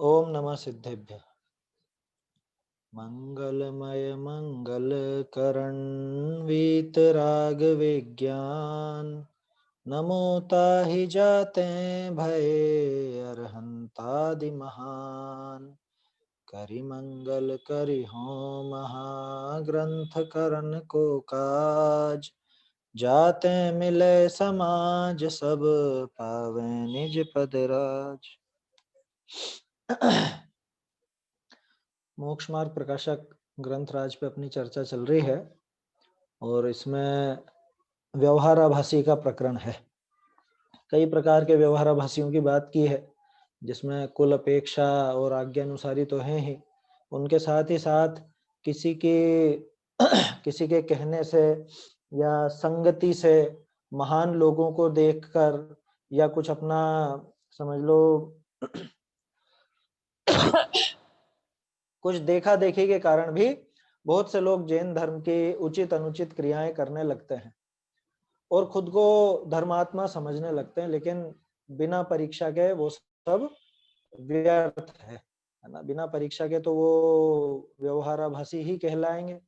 ओम नमः सिद्धेभ्य। मंगलमय मंगल करण वीतराग विज्ञान नमो ताहि जाते भये अरहंतादि महान। करि मंगल करि हो महाग्रंथ करण को काज जाते मिले समाज सब पावे निज पद राज। मोक्ष मार्ग प्रकाशक ग्रंथराज पे अपनी चर्चा चल रही है और इसमें व्यवहाराभासी का प्रकरण है। कई प्रकार के व्यवहाराभासियों की बात की है, जिसमें कुल अपेक्षा और आज्ञानुसारी तो है ही, उनके साथ ही साथ किसी के किसी के कहने से या संगति से महान लोगों को देखकर या कुछ अपना समझ लो कुछ देखा देखी के कारण भी बहुत से लोग जैन धर्म की उचित अनुचित क्रियाएं करने लगते हैं और खुद को धर्मात्मा समझने लगते हैं, लेकिन बिना परीक्षा के वो सब व्यर्थ है ना। बिना परीक्षा के तो वो व्यवहाराभासी ही कहलाएंगे।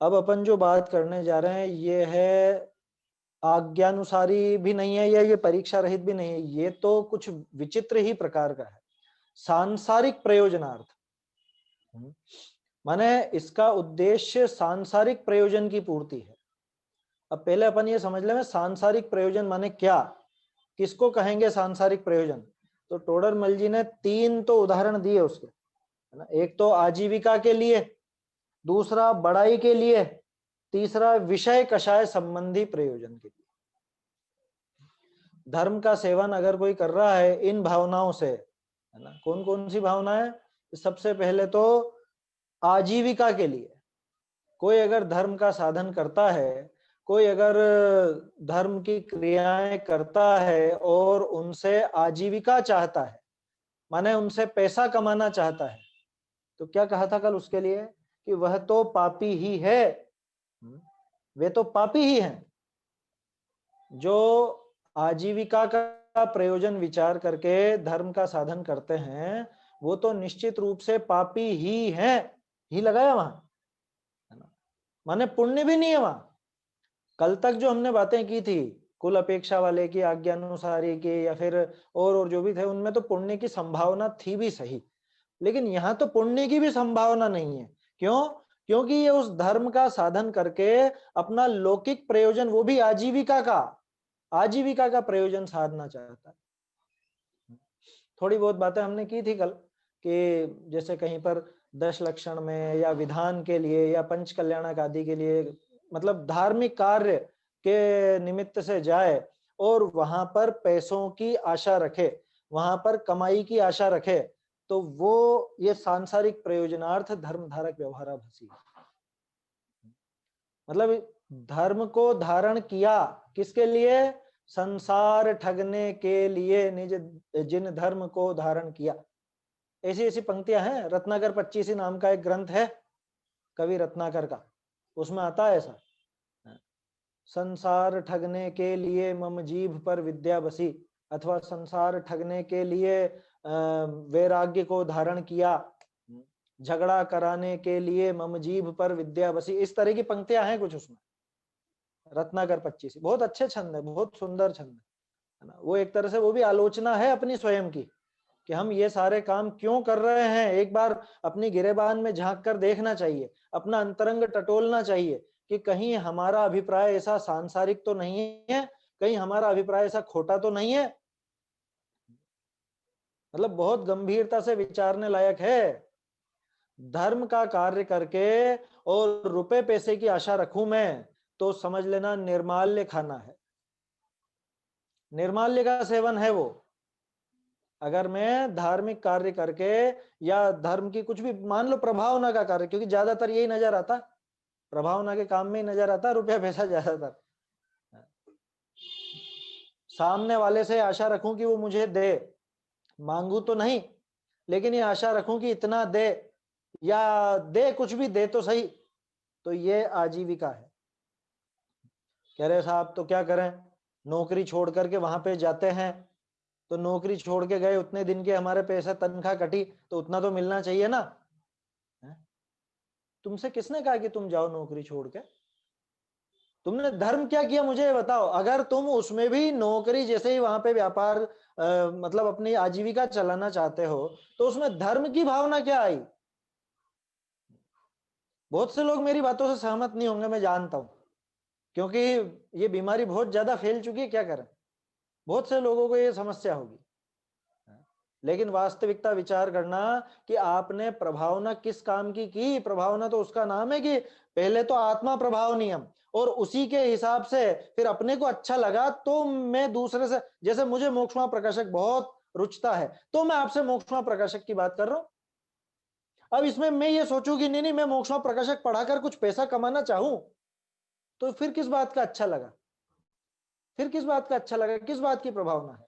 अब अपन जो बात करने जा रहे हैं ये है आज्ञानुसारी भी नहीं है या ये परीक्षा रहित भी नहीं है, ये तो कुछ विचित्र ही प्रकार का है। सांसारिक प्रयोजनार्थ माने इसका उद्देश्य सांसारिक प्रयोजन की पूर्ति है। अब पहले अपन ये समझ लें सांसारिक प्रयोजन माने क्या, किसको कहेंगे सांसारिक प्रयोजन। तो टोडरमल जी ने 3 तो उदाहरण दिए उसके, है ना। एक तो आजीविका के लिए, दूसरा बड़ाई के लिए, तीसरा विषय कषाय संबंधी प्रयोजन के लिए। धर्म का सेवन अगर कोई कर रहा है इन भावनाओं से, है ना, कौन कौन सी भावनाएं। सबसे पहले तो आजीविका के लिए कोई अगर धर्म का साधन करता है, कोई अगर धर्म की क्रियाएं करता है और उनसे आजीविका चाहता है, माने उनसे पैसा कमाना चाहता है, तो क्या कहा था कल उसके लिए कि वह तो पापी ही है। वे तो पापी ही हैं जो आजीविका का प्रयोजन विचार करके धर्म का साधन करते हैं, वो तो निश्चित रूप से पापी ही हैं। ही लगाया वहां, है ना, माने पुण्य भी नहीं है वहां। कल तक जो हमने बातें की थी कुल अपेक्षा वाले की, आज्ञानुसारी की, या फिर और जो भी थे, उनमें तो पुण्य की संभावना थी भी सही, लेकिन यहाँ तो पुण्य की भी संभावना नहीं है। क्यों? क्योंकि ये उस धर्म का साधन करके अपना लौकिक प्रयोजन, वो भी आजीविका का प्रयोजन साधना चाहता है। थोड़ी बहुत बातें हमने की थी कल कि जैसे कहीं पर 10 लक्षण में या विधान के लिए या पंच कल्याणक आदि के लिए, मतलब धार्मिक कार्य के निमित्त से जाए और वहां पर पैसों की आशा रखे, वहां पर कमाई की आशा रखे, तो वो ये सांसारिक प्रयोजनार्थ धर्म धारक व्यवहाराभासी। मतलब धर्म को धारण किया किसके लिए? संसार ठगने के लिए निज जिन धर्म को धारण किया। ऐसी ऐसी पंक्तियां हैं। रत्नाकर 25 नाम का एक ग्रंथ है कवि रत्नाकर का, उसमें आता है ऐसा, संसार ठगने के लिए मम जीभ पर विद्या बसी, अथवा संसार ठगने के लिए वैराग्य को धारण किया, झगड़ा कराने के लिए मम जीभ पर विद्या बसी। इस तरह की पंक्तियां हैं कुछ उसमें। रत्नाकर 25 बहुत अच्छे छंद है, बहुत सुंदर छंद है ना। वो एक तरह से वो भी आलोचना है अपनी स्वयं की कि हम ये सारे काम क्यों कर रहे हैं। एक बार अपनी गिरेबान में झांक कर देखना चाहिए, अपना अंतरंग टटोलना चाहिए कि कहीं हमारा अभिप्राय ऐसा सांसारिक तो नहीं है, कहीं हमारा अभिप्राय ऐसा खोटा तो नहीं है। मतलब बहुत गंभीरता से विचारने लायक है। धर्म का कार्य करके और रुपए पैसे की आशा रखूं मैं, तो समझ लेना निर्माल्य खाना है, निर्माल्य का सेवन है वो। अगर मैं धार्मिक कार्य करके या धर्म की कुछ भी, मान लो प्रभावना का कार्य, क्योंकि ज्यादातर यही नजर आता, प्रभावना के काम में ही नजर आता रुपया पैसा ज्यादातर। सामने वाले से आशा रखूं कि वो मुझे दे, मांगू तो नहीं लेकिन ये आशा रखूं कि इतना दे, या दे कुछ भी दे तो सही, तो ये आजीविका है। कह रहे साहब तो क्या करें, नौकरी छोड़ करके वहां पे जाते हैं, तो नौकरी छोड़ के गए, उतने दिन के हमारे पैसे तनख्वाह कटी, तो उतना तो मिलना चाहिए ना। तुमसे किसने कहा कि तुम जाओ नौकरी छोड़ के? तुमने धर्म क्या किया मुझे ये बताओ। अगर तुम उसमें भी नौकरी जैसे ही वहां पे व्यापार मतलब अपनी आजीविका चलाना चाहते हो, तो उसमें धर्म की भावना क्या आई? बहुत से लोग मेरी बातों से सहमत नहीं होंगे, मैं जानता हूं, क्योंकि ये बीमारी बहुत ज्यादा फैल चुकी है। क्या करें, बहुत से लोगों को ये समस्या होगी। लेकिन वास्तविकता विचार करना कि आपने प्रभावना किस काम की। प्रभावना तो उसका नाम है कि पहले तो आत्मा प्रभाव नियम, और उसी के हिसाब से फिर अपने को अच्छा लगा तो मैं दूसरे से, जैसे मुझे मोक्षमा प्रकाशक बहुत रुचता है, तो मैं आपसे मोक्षमा प्रकाशक की बात कर रहा हूं। अब इसमें मैं ये सोचूं कि नहीं नहीं, मैं मोक्षमा प्रकाशक पढ़ाकर कुछ पैसा कमाना चाहूं, तो फिर किस बात का अच्छा लगा? फिर किस बात का अच्छा लगा? किस बात की प्रभावना है?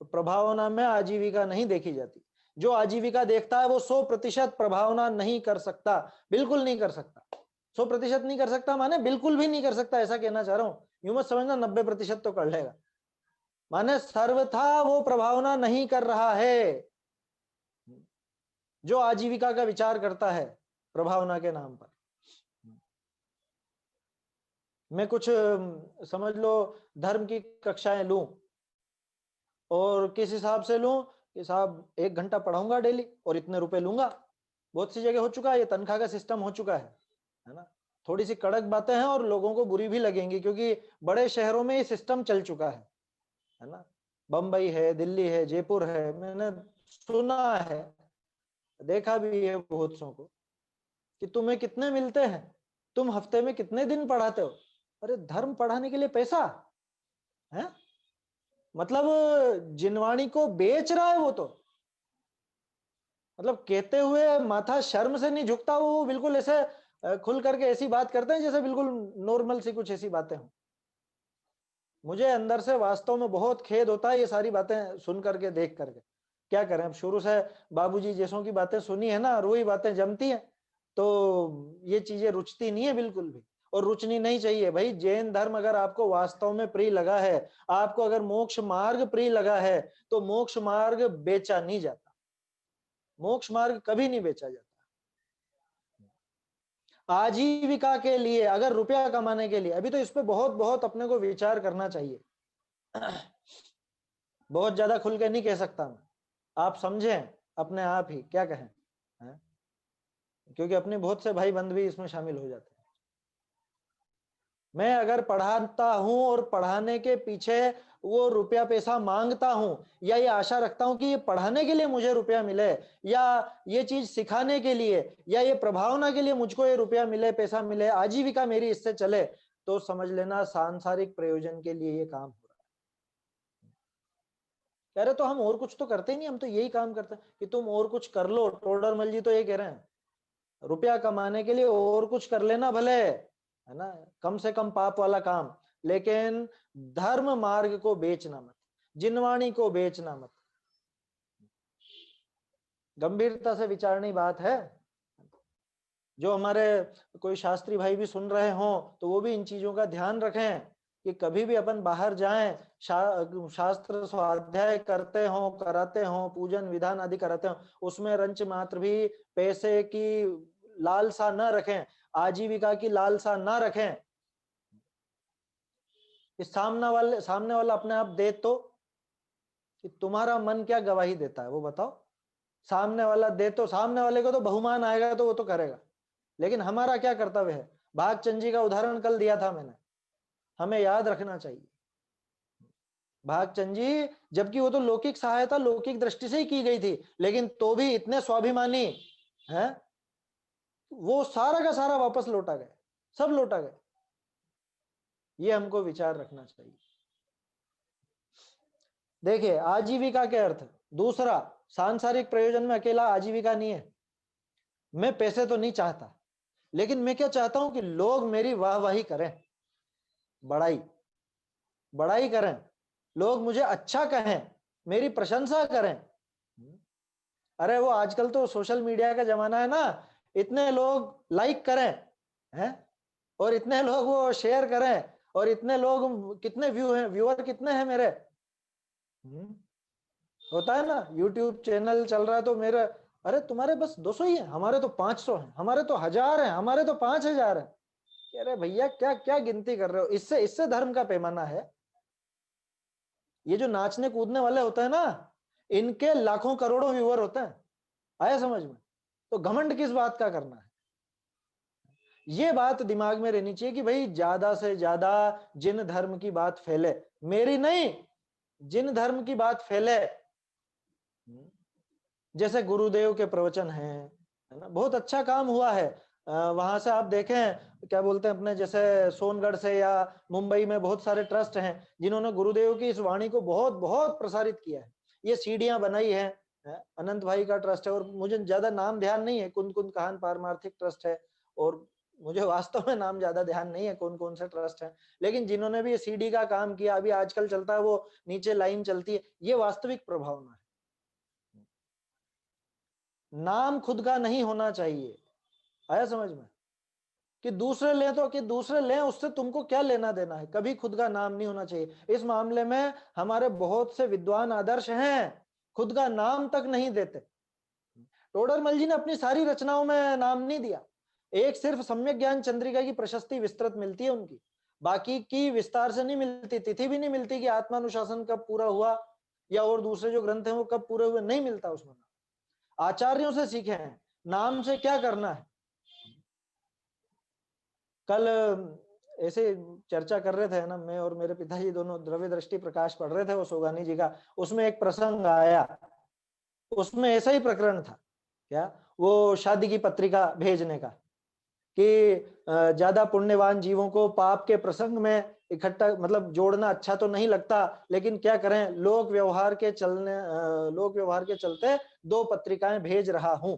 तो प्रभावना में आजीविका नहीं देखी जाती। जो आजीविका देखता है वो 100% प्रभावना नहीं कर सकता, बिल्कुल नहीं कर सकता। 100% नहीं कर सकता माने बिल्कुल भी नहीं कर सकता, ऐसा कहना चाह रहा हूं। यूं मत समझना 90% तो कर लेगा, माने सर्वथा वो प्रभावना नहीं कर रहा है। जो आजीविका का विचार करता है प्रभावना के नाम पर, मैं कुछ समझ लो धर्म की कक्षाएं लूं, और किस हिसाब से लूं कि साहब 1 घंटा पढ़ाऊंगा डेली और इतने रुपए लूंगा। बहुत सी जगह हो चुका है, ये तनख्वाह का सिस्टम हो चुका है ना। थोड़ी सी कड़क बातें हैं और लोगों को बुरी भी लगेंगी, क्योंकि बड़े शहरों में ये सिस्टम चल चुका है ना। बम्बई है, दिल्ली है, जयपुर है, मैंने सुना है, देखा भी है बहुत सौ को कि तुम्हें कितने मिलते हैं, तुम हफ्ते में कितने दिन पढ़ाते हो। अरे धर्म पढ़ाने के लिए पैसा है, मतलब जिनवाणी को बेच रहा है वो तो। मतलब कहते हुए माथा शर्म से नहीं झुकता, वो बिल्कुल ऐसे खुल करके ऐसी बात करते हैं जैसे बिल्कुल नॉर्मल सी कुछ ऐसी बातें हो। मुझे अंदर से वास्तव में बहुत खेद होता है ये सारी बातें सुन करके, देख करके। क्या करें, अब शुरू से बाबूजी जैसों की बातें सुनी है ना, और वही बातें जमती हैं, तो ये चीजें रुचती नहीं है बिल्कुल भी, और रुचनी नहीं चाहिए भाई। जैन धर्म अगर आपको वास्तव में प्रिय लगा है, आपको अगर मोक्ष मार्ग प्रिय लगा है, तो मोक्ष मार्ग बेचा नहीं जाता, मोक्ष मार्ग कभी नहीं बेचा जाता। आजीविका के लिए, अगर रुपया कमाने के लिए, अभी तो इस पे बहुत बहुत अपने को विचार करना चाहिए। बहुत ज्यादा खुल के नहीं कह सकता मैं, आप समझें अपने आप ही क्या कहें, है? क्योंकि अपने बहुत से भाई बंद भी इसमें शामिल हो जाते हैं। मैं अगर पढ़ाता हूं और पढ़ाने के पीछे वो रुपया पैसा मांगता हूं, या ये आशा रखता हूं कि ये पढ़ाने के लिए मुझे रुपया मिले, या ये चीज सिखाने के लिए, या ये प्रभावना के लिए मुझको ये रुपया मिले, पैसा मिले, आजीविका मेरी इससे चले, तो समझ लेना सांसारिक प्रयोजन के लिए ये काम हो रहा है। कह रहे तो हम और कुछ तो करते ही नहीं, हम तो यही काम करते हैं कि तुम और कुछ कर लो। टोडरमल जी तो ये कह रहे हैं रुपया कमाने के लिए और कुछ कर लेना भले, है ना, कम से कम पाप वाला काम, लेकिन धर्म मार्ग को बेचना मत, जिनवाणी को बेचना मत। गंभीरता से विचारनी बात है। जो हमारे कोई शास्त्री भाई भी सुन रहे हों, तो वो भी इन चीजों का ध्यान रखें कि कभी भी अपन बाहर जाएं, शास्त्र स्वाध्याय करते हों, कराते हों, पूजन विधान आदि कराते हों, उसमें रंच मात्र भी पैसे की लालसा न रखें, आजीविका की लालसा न रखें। इस सामने वाला अपने आप दे तो, कि तुम्हारा मन क्या गवाही देता है वो बताओ। सामने वाला दे तो, सामने वाले को तो बहुमान आएगा तो वो तो करेगा, लेकिन हमारा क्या कर्तव्य है? भागचंद जी का उदाहरण कल दिया था मैंने, हमें याद रखना चाहिए। भागचंद जी, जबकि वो तो लौकिक सहायता लौकिक दृष्टि से ही की गई थी, लेकिन तो भी इतने स्वाभिमानी हैं, वो सारा का सारा वापस लौटा गए, सब लौटा गए। ये हमको विचार रखना चाहिए। देखिए आजीविका के अर्थ, दूसरा, सांसारिक प्रयोजन में अकेला आजीविका नहीं है। मैं पैसे तो नहीं चाहता, लेकिन मैं क्या चाहता हूं कि लोग मेरी वाहवाही करें, बड़ाई बड़ाई करें, लोग मुझे अच्छा कहें, मेरी प्रशंसा करें। अरे वो आजकल तो सोशल मीडिया का जमाना है ना, इतने लोग लाइक करें हैं, और इतने लोग वो शेयर करें, और इतने लोग, कितने व्यू हैं, व्यूअर कितने हैं मेरे, होता है ना, YouTube चैनल चल रहा है तो मेरा, अरे तुम्हारे बस 200 ही है, हमारे तो 500 है, हमारे तो 1000 है, हमारे तो 5000 है। अरे भैया क्या क्या गिनती कर रहे हो? इससे इससे धर्म का पैमाना है? ये जो नाचने कूदने वाले होते हैं ना, इनके लाखों करोड़ों व्यूअर होते हैं। आया समझ में? तो घमंड किस बात का करना है? ये बात दिमाग में रहनी चाहिए कि भाई ज्यादा से ज्यादा जिन धर्म की बात फैले, मेरी नहीं, जिन धर्म की बात फैले, जैसे गुरुदेव के प्रवचन हैं, है ना, बहुत अच्छा काम हुआ है। वहां से आप देखें, क्या बोलते हैं अपने, जैसे सोनगढ़ से या मुंबई में बहुत सारे ट्रस्ट हैं जिन्होंने गुरुदेव की इस वाणी को बहुत बहुत प्रसारित किया है। ये सीढ़ियां बनाई है, अनंत भाई का ट्रस्ट है, और मुझे ज्यादा नाम ध्यान नहीं है, कुंद कुंद काहन पारमार्थिक ट्रस्ट है, और मुझे वास्तव में नाम ज्यादा ध्यान नहीं है कौन कौन से ट्रस्ट है, लेकिन जिन्होंने भी ये सीडी का काम किया, अभी आजकल चलता है वो नीचे लाइन चलती है, ये वास्तविक प्रभावना है। नाम खुद का नहीं होना चाहिए। आया समझ में? कि दूसरे लें तो कि दूसरे लें, उससे तुमको क्या लेना देना है, कभी खुद का नाम नहीं होना चाहिए। इस मामले में हमारे बहुत से विद्वान आदर्श हैं, खुद का नाम तक नहीं देते। टोडरमल जी ने अपनी सारी रचनाओं में नाम नहीं दिया, एक सिर्फ सम्यक ज्ञान चंद्रिका की प्रशस्ति विस्तृत मिलती है उनकी, बाकी की विस्तार से नहीं मिलती, तिथि भी नहीं मिलती कि आत्मानुशासन कब पूरा हुआ या और दूसरे जो ग्रंथ हैं वो कब पूरे हुए, नहीं मिलता उसमें। आचार्यों से सीखे हैं नाम से क्या करना है। कल ऐसे चर्चा कर रहे थे ना, मैं और मेरे पिताजी दोनों द्रव्य दृष्टि प्रकाश पढ़ रहे थे वो सोगानी जी का, उसमें एक प्रसंग आया, उसमें ऐसा ही प्रकरण था, क्या वो शादी की पत्रिका भेजने का, कि ज्यादा पुण्यवान जीवों को पाप के प्रसंग में इकट्ठा मतलब जोड़ना अच्छा तो नहीं लगता, लेकिन क्या करें, लोक व्यवहार के लोक व्यवहार के चलते 2 पत्रिकाएं भेज रहा हूं।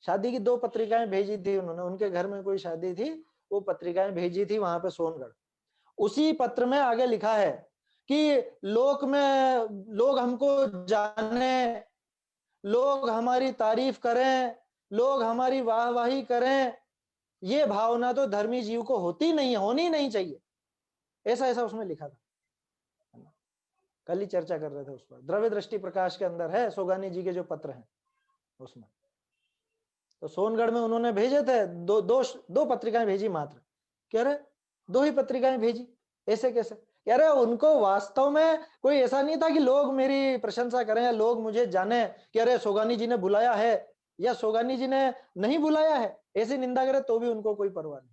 शादी की 2 पत्रिकाएं भेजी थी उन्होंने, उनके घर में कोई शादी थी, वो पत्रिकाएं भेजी थी वहां पे सोनगढ़। उसी पत्र में आगे लिखा है कि लोक में लोग हमको जाने, लोग हमारी तारीफ करें, लोग हमारी वाहवाही करें, ये भावना तो धर्मी जीव को होती नहीं है, होनी नहीं चाहिए। ऐसा ऐसा उसमें लिखा था, कल ही चर्चा कर रहे थे उस पर। द्रव्य दृष्टि प्रकाश के अंदर है सोगानी जी के जो पत्र हैं उसमें। तो सोनगढ़ में उन्होंने भेजे थे, दो पत्रिकाएं भेजी मात्र। कह रहे 2 ही पत्रिकाएं भेजी, ऐसे कैसे? कह रहे उनको वास्तव में कोई ऐसा नहीं था कि लोग मेरी प्रशंसा करें या लोग मुझे जाने कि अरे सोगानी जी ने बुलाया है या सोगानी जी ने नहीं बुलाया है, ऐसी निंदा करे तो भी उनको कोई परवाह नहीं।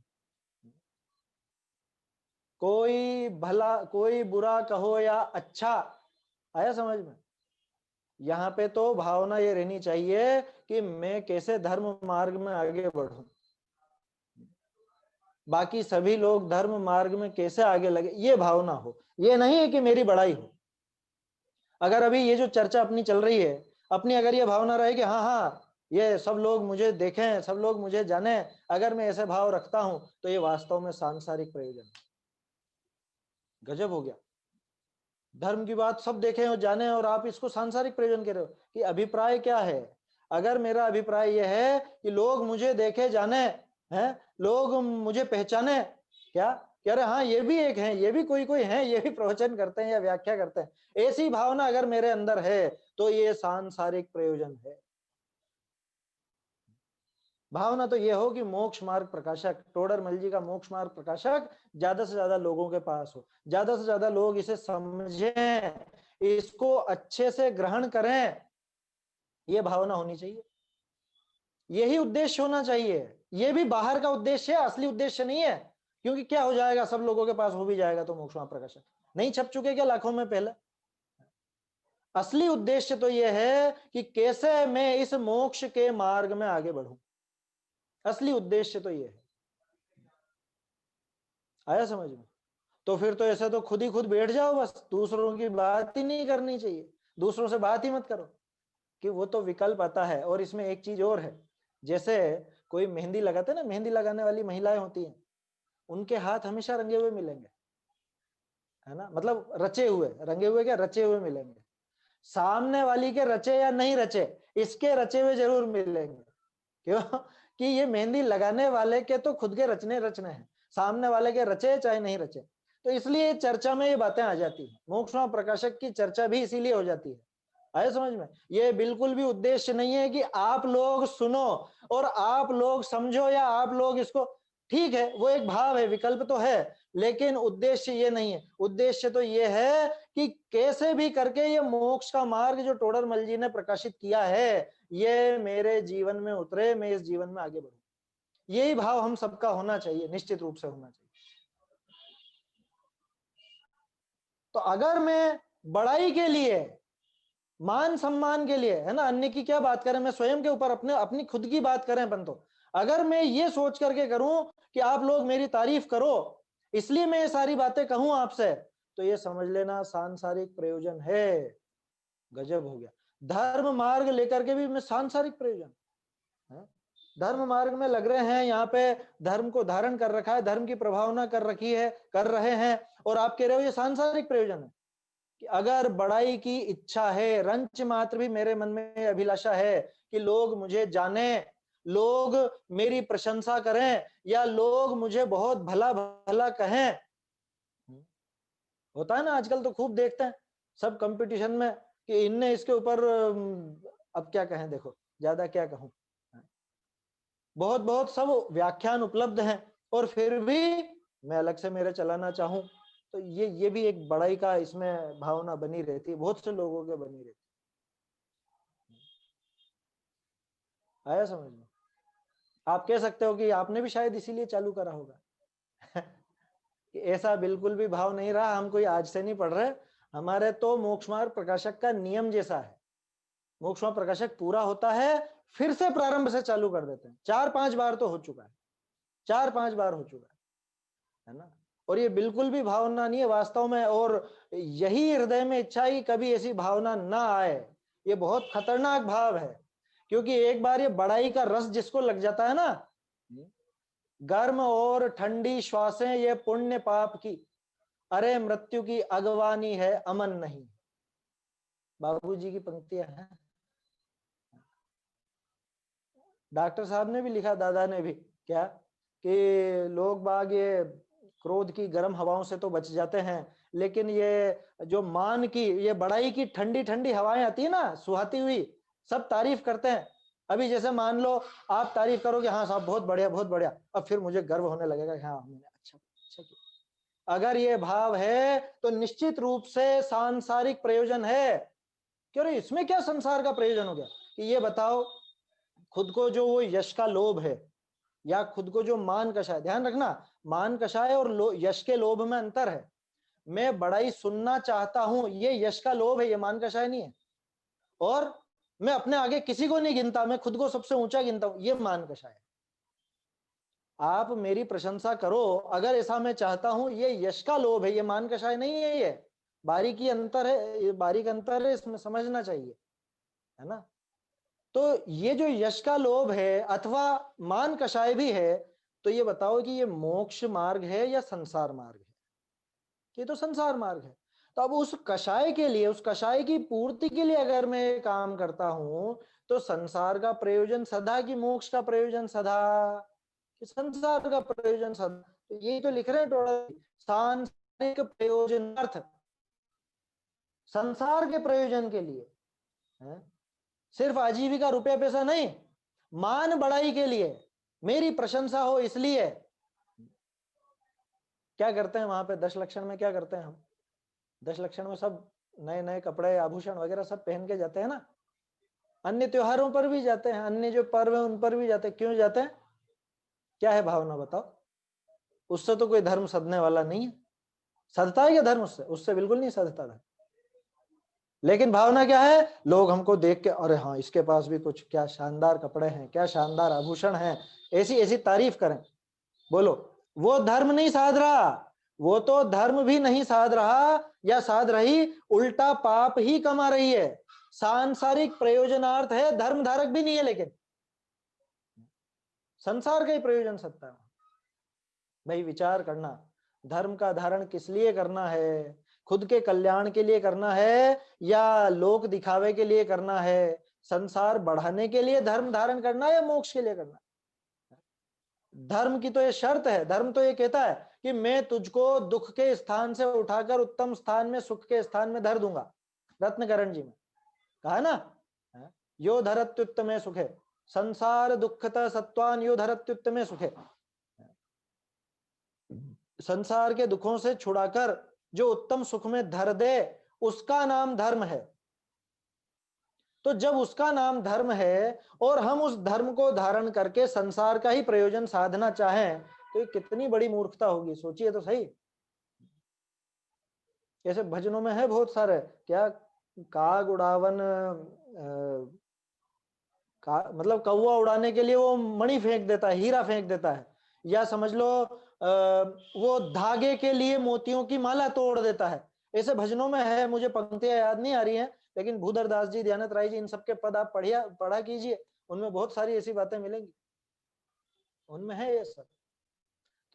कोई भला कोई बुरा कहो या अच्छा, आया समझ में? यहाँ पे तो भावना ये रहनी चाहिए कि मैं कैसे धर्म मार्ग में आगे बढ़ूं, बाकी सभी लोग धर्म मार्ग में कैसे आगे लगे, ये भावना हो। ये नहीं है कि मेरी बड़ाई हो। अगर अभी ये जो चर्चा अपनी चल रही है, अपनी अगर ये भावना रहे कि हाँ हाँ ये सब लोग मुझे देखें, सब लोग मुझे जाने, अगर मैं ऐसे भाव रखता हूं तो ये वास्तव में सांसारिक प्रयोजन, गजब हो गया। धर्म की बात सब देखें और जाने, और आप इसको सांसारिक प्रयोजन कह रहे हो कि अभिप्राय क्या है? अगर मेरा अभिप्राय यह है कि लोग मुझे देखे जाने, हैं, लोग मुझे पहचाने, क्या कह रहे, हाँ ये भी एक है, ये भी कोई कोई है, ये भी प्रवचन करते हैं या व्याख्या करते हैं, ऐसी भावना अगर मेरे अंदर है तो ये सांसारिक प्रयोजन है। भावना तो ये हो कि मोक्ष मार्ग प्रकाशक, टोडरमल जी का मोक्ष मार्ग प्रकाशक ज्यादा से ज्यादा लोगों के पास हो, ज्यादा से ज्यादा लोग इसे समझें, इसको अच्छे से ग्रहण करें, ये भावना होनी चाहिए। यही उद्देश्य होना चाहिए। ये भी बाहर का उद्देश्य है, असली उद्देश्य नहीं है। क्योंकि क्या हो जाएगा, सब लोगों के पास हो भी जाएगा तो मोक्ष मार्ग प्रकाशक नहीं छप चुके क्या लाखों में पहले? असली उद्देश्य तो यह है कि कैसे मैं इस मोक्ष के मार्ग में आगे बढ़ूं, असली उद्देश्य तो यह है। आया समझ में? तो फिर तो ऐसा तो खुद ही खुद बैठ जाओ, बस दूसरों की बात ही नहीं करनी चाहिए, दूसरों से बात ही मत करो, कि वो तो विकल्प आता है। और इसमें एक चीज और है, जैसे कोई मेहंदी लगाते ना, मेहंदी लगाने वाली महिलाएं होती हैं, उनके हाथ हमेशा रंगे हुए मिलेंगे, है ना, मतलब रचे हुए, रंगे हुए क्या, रचे हुए मिलेंगे। सामने वाली के रचे या नहीं रचे, इसके रचे हुए जरूर मिलेंगे। क्यों? कि ये मेहंदी लगाने वाले के तो खुद के रचने रचने हैं, सामने वाले के रचे चाहे नहीं रचे। तो इसलिए चर्चा में ये बातें आ जाती है। मोक्ष मार्ग प्रकाशक की चर्चा भी इसीलिए हो जाती है। आए समझ में? ये बिल्कुल भी उद्देश्य नहीं है कि आप लोग सुनो और आप लोग समझो या आप लोग इसको, ठीक है वो एक भाव है, विकल्प तो है, लेकिन उद्देश्य ये नहीं है। उद्देश्य तो ये है कि कैसे भी करके ये मोक्ष का मार्ग जो टोडरमल जी ने प्रकाशित किया है ये मेरे जीवन में उतरे, मैं इस जीवन में आगे बढ़ूं। यही भाव हम सबका होना चाहिए, निश्चित रूप से होना चाहिए। तो अगर मैं बड़ाई के लिए, मान सम्मान के लिए, है ना, अन्य की क्या बात करें, मैं स्वयं के ऊपर अपनी खुद की बात करें अपन, तो अगर मैं ये सोच करके करूं कि आप लोग मेरी तारीफ करो इसलिए मैं ये सारी बातें कहूं आपसे, तो ये समझ लेना सांसारिक प्रयोजन है। गजब हो गया। धर्म मार्ग लेकर के भी मैं सांसारिक प्रयोजन है? धर्म मार्ग में लग रहे हैं, यहाँ पे धर्म को धारण कर रखा है, धर्म की प्रभावना कर रखी है, कर रहे हैं, और आप कह रहे हो ये सांसारिक प्रयोजन है। कि अगर बड़ाई की इच्छा है, रंच मात्र भी मेरे मन में अभिलाषा है कि लोग मुझे जाने, लोग मेरी प्रशंसा करें, या लोग मुझे बहुत भला भला कहें, होता है ना आजकल तो खूब देखते हैं सब कंपटीशन में कि इनने इसके ऊपर, अब क्या कहें, देखो ज्यादा क्या कहूं, बहुत बहुत सब व्याख्यान उपलब्ध हैं, और फिर भी मैं अलग से मेरे चलाना चाहूं, तो ये भी एक बड़ाई का इसमें भावना बनी रहती है, बहुत से लोगों के बनी रहती है। आया समझ में? आप कह सकते हो कि आपने भी शायद इसीलिए चालू करा होगा कि ऐसा बिल्कुल भी भाव नहीं रहा, हम कोई आज से नहीं पढ़ रहे, हमारे तो मोक्ष मार्ग प्रकाशक का नियम जैसा है। मोक्ष मार्ग प्रकाशक पूरा होता है फिर से प्रारंभ से चालू कर देते हैं। 4-5 बार तो हो चुका है, 4-5 बार हो चुका है ना। और ये बिल्कुल भी भावना नहीं है वास्तव में, और यही हृदय में इच्छा ही कभी ऐसी भावना ना आए। ये बहुत खतरनाक भाव है, क्योंकि एक बार ये बड़ाई का रस जिसको लग जाता है ना, गर्म और ठंडी श्वासें ये पुण्य पाप की, अरे मृत्यु की अगवानी है अमन नहीं। बाबूजी की पंक्तियां हैं, डॉक्टर साहब ने भी लिखा, दादा ने भी, क्या कि लोग बाग ये क्रोध की गर्म हवाओं से तो बच जाते हैं, लेकिन ये जो मान की, ये बड़ाई की ठंडी ठंडी हवाएं आती है ना सुहाती हुई, सब तारीफ करते हैं। अभी जैसे मान लो आप तारीफ करोगे, हाँ साहब बहुत बढ़िया बहुत बढ़िया, अब फिर मुझे गर्व होने लगेगा कि हाँ मैंने अच्छा अच्छा किया। अगर ये भाव है तो निश्चित रूप से सांसारिक प्रयोजन है। क्यों रे, इसमें क्या संसार का प्रयोजन हो गया? कि ये बताओ, खुद को जो वो यश का लोभ है, या खुद को जो मान कषाय, ध्यान रखना मान कषाय और यश के लोभ में अंतर है। मैं बड़ाई सुनना चाहता हूं, ये यश का लोभ है, ये मान कषाय नहीं है। और मैं अपने आगे किसी को नहीं गिनता, मैं खुद को सबसे ऊंचा गिनता हूं, ये मान कषाय है। आप मेरी प्रशंसा करो अगर ऐसा मैं चाहता हूं, ये यश का लोभ है, ये मान कषाय नहीं है। ये बारीकी अंतर है, ये बारीक अंतर है, इसमें समझना चाहिए, है ना। तो ये जो यश का लोभ है अथवा मान कषाय भी है, तो ये बताओ कि ये मोक्ष मार्ग है या संसार मार्ग है? ये तो संसार मार्ग है। तो अब उस कषाय के लिए, उस कषाय की पूर्ति के लिए अगर मैं काम करता हूं, तो संसार का प्रयोजन सदा कि मोक्ष का प्रयोजन सदा? कि संसार का प्रयोजन सदा। तो यही तो लिख रहे हैं थोड़ा, सांसारिक प्रयोजनार्थ, संसार के प्रयोजन के लिए है? सिर्फ आजीविका रुपया पैसा नहीं, मान बढ़ाई के लिए, मेरी प्रशंसा हो इसलिए। क्या करते हैं वहां पे 10 लक्षण में, क्या करते हैं हम 10 लक्षण में? सब नए नए कपड़े आभूषण वगैरह सब पहन के जाते हैं ना। अन्य त्योहारों पर भी जाते हैं, अन्य जो पर्व है उन पर भी जाते हैं। क्यों जाते हैं? क्या है भावना बताओ? उससे तो कोई धर्म सधने वाला नहीं है। सधता है क्या धर्म उससे? उससे बिल्कुल नहीं सधता धर्म। लेकिन भावना क्या है? लोग हमको देख के, अरे हाँ इसके पास भी कुछ, क्या शानदार कपड़े हैं, क्या शानदार आभूषण हैं, ऐसी ऐसी तारीफ करें। बोलो, वो धर्म नहीं साध रहा, वो तो धर्म भी नहीं साध रहा, या साध रही उल्टा पाप ही कमा रही है। सांसारिक प्रयोजनार्थ है, धर्म धारक भी नहीं है, लेकिन संसार का ही प्रयोजन सत्ता है। भाई विचार करना, धर्म का धारण किस लिए करना है? खुद के कल्याण के लिए करना है या लोक दिखावे के लिए करना है? संसार बढ़ाने के लिए धर्म धारण करना है या मोक्ष के लिए करना है? धर्म की तो ये शर्त है, धर्म तो ये कहता है कि मैं तुझको दुख के स्थान से उठाकर उत्तम स्थान में, सुख के स्थान में धर दूंगा। रत्नकरण जी में कहा ना, यो धरत्युत्तमे सुखे संसार दुखता सत्वान यो धरत्युत्तमे सुखे। संसार के दुखों से छुड़ाकर जो उत्तम सुख में धर दे, उसका नाम धर्म है। तो जब उसका नाम धर्म है और हम उस धर्म को धारण करके संसार का ही प्रयोजन साधना चाहें, तो ये कितनी बड़ी मूर्खता होगी, सोचिए तो सही। ऐसे भजनों में है बहुत सारे, क्या काग उड़ावन, मतलब कौवा उड़ाने के लिए वो मणि फेंक देता है, हीरा फेंक देता है, या समझ लो वो धागे के लिए मोतियों की माला तोड़ देता है। ऐसे भजनों में है, मुझे पंक्तियां याद नहीं आ रही हैं, लेकिन भूधर दास जी, ध्यानत राय जी, इन सबके पद आप पढ़ा कीजिए, उनमें बहुत सारी ऐसी बातें मिलेंगी, उनमें है ये सब।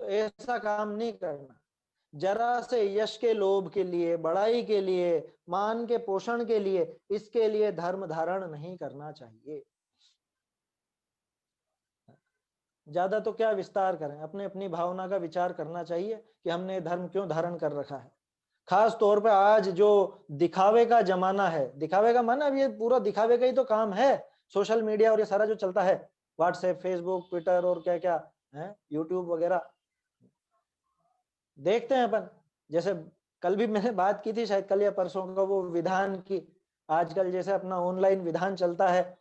तो ऐसा काम नहीं करना, जरा से यश के लोभ के लिए, बड़ाई के लिए, मान के पोषण के लिए, इसके लिए धर्म धारण नहीं करना चाहिए। ज्यादा तो क्या विस्तार करें, अपने अपनी भावना का विचार करना चाहिए कि हमने धर्म क्यों धारण कर रखा है। खास तौर पे आज जो दिखावे का जमाना है, दिखावे का माना, अब ये पूरा दिखावे का ही तो काम है, सोशल मीडिया और ये सारा जो चलता है, व्हाट्सएप, फेसबुक, ट्विटर और क्या क्या है, यूट्यूब वगैरह, देखते हैं अपन। जैसे कल भी मैंने बात की थी, शायद कल या परसों का, वो विधान की, आजकल जैसे अपना ऑनलाइन विधान चलता है,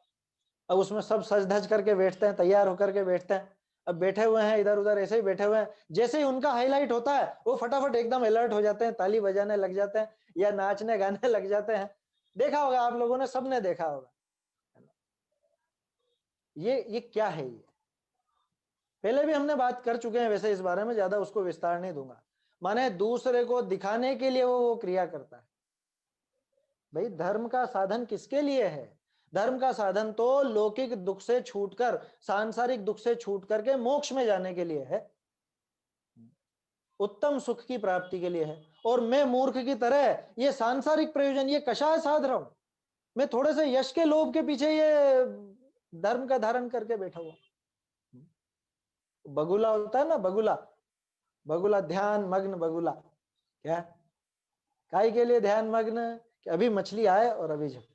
अब उसमें सब सज धज करके बैठते हैं, तैयार होकर के बैठते हैं, अब बैठे हुए हैं इधर उधर, ऐसे ही बैठे हुए हैं, जैसे ही उनका हाईलाइट होता है वो फटाफट एकदम अलर्ट हो जाते हैं, ताली बजाने लग जाते हैं या नाचने गाने लग जाते हैं। देखा होगा आप लोगों ने, सबने देखा होगा। ये क्या है? ये पहले भी हमने बात कर चुके हैं वैसे, इस बारे में ज्यादा उसको विस्तार नहीं दूंगा। माने दूसरे को दिखाने के लिए वो क्रिया करता है। भाई धर्म का साधन किसके लिए है? धर्म का साधन तो लौकिक दुख से छूटकर, सांसारिक दुख से छूट करके मोक्ष में जाने के लिए है, उत्तम सुख की प्राप्ति के लिए है। और मैं मूर्ख की तरह ये सांसारिक प्रयोजन, ये कषाय साध रहा हूं, मैं थोड़े से यश के लोभ के पीछे ये धर्म का धारण करके बैठा हुआ। बगुला होता है ना, बगुला, बगुला ध्यान मग्न बगुला, क्या काय के लिए ध्यान मग्न, कि अभी मछली आए और अभी झपको।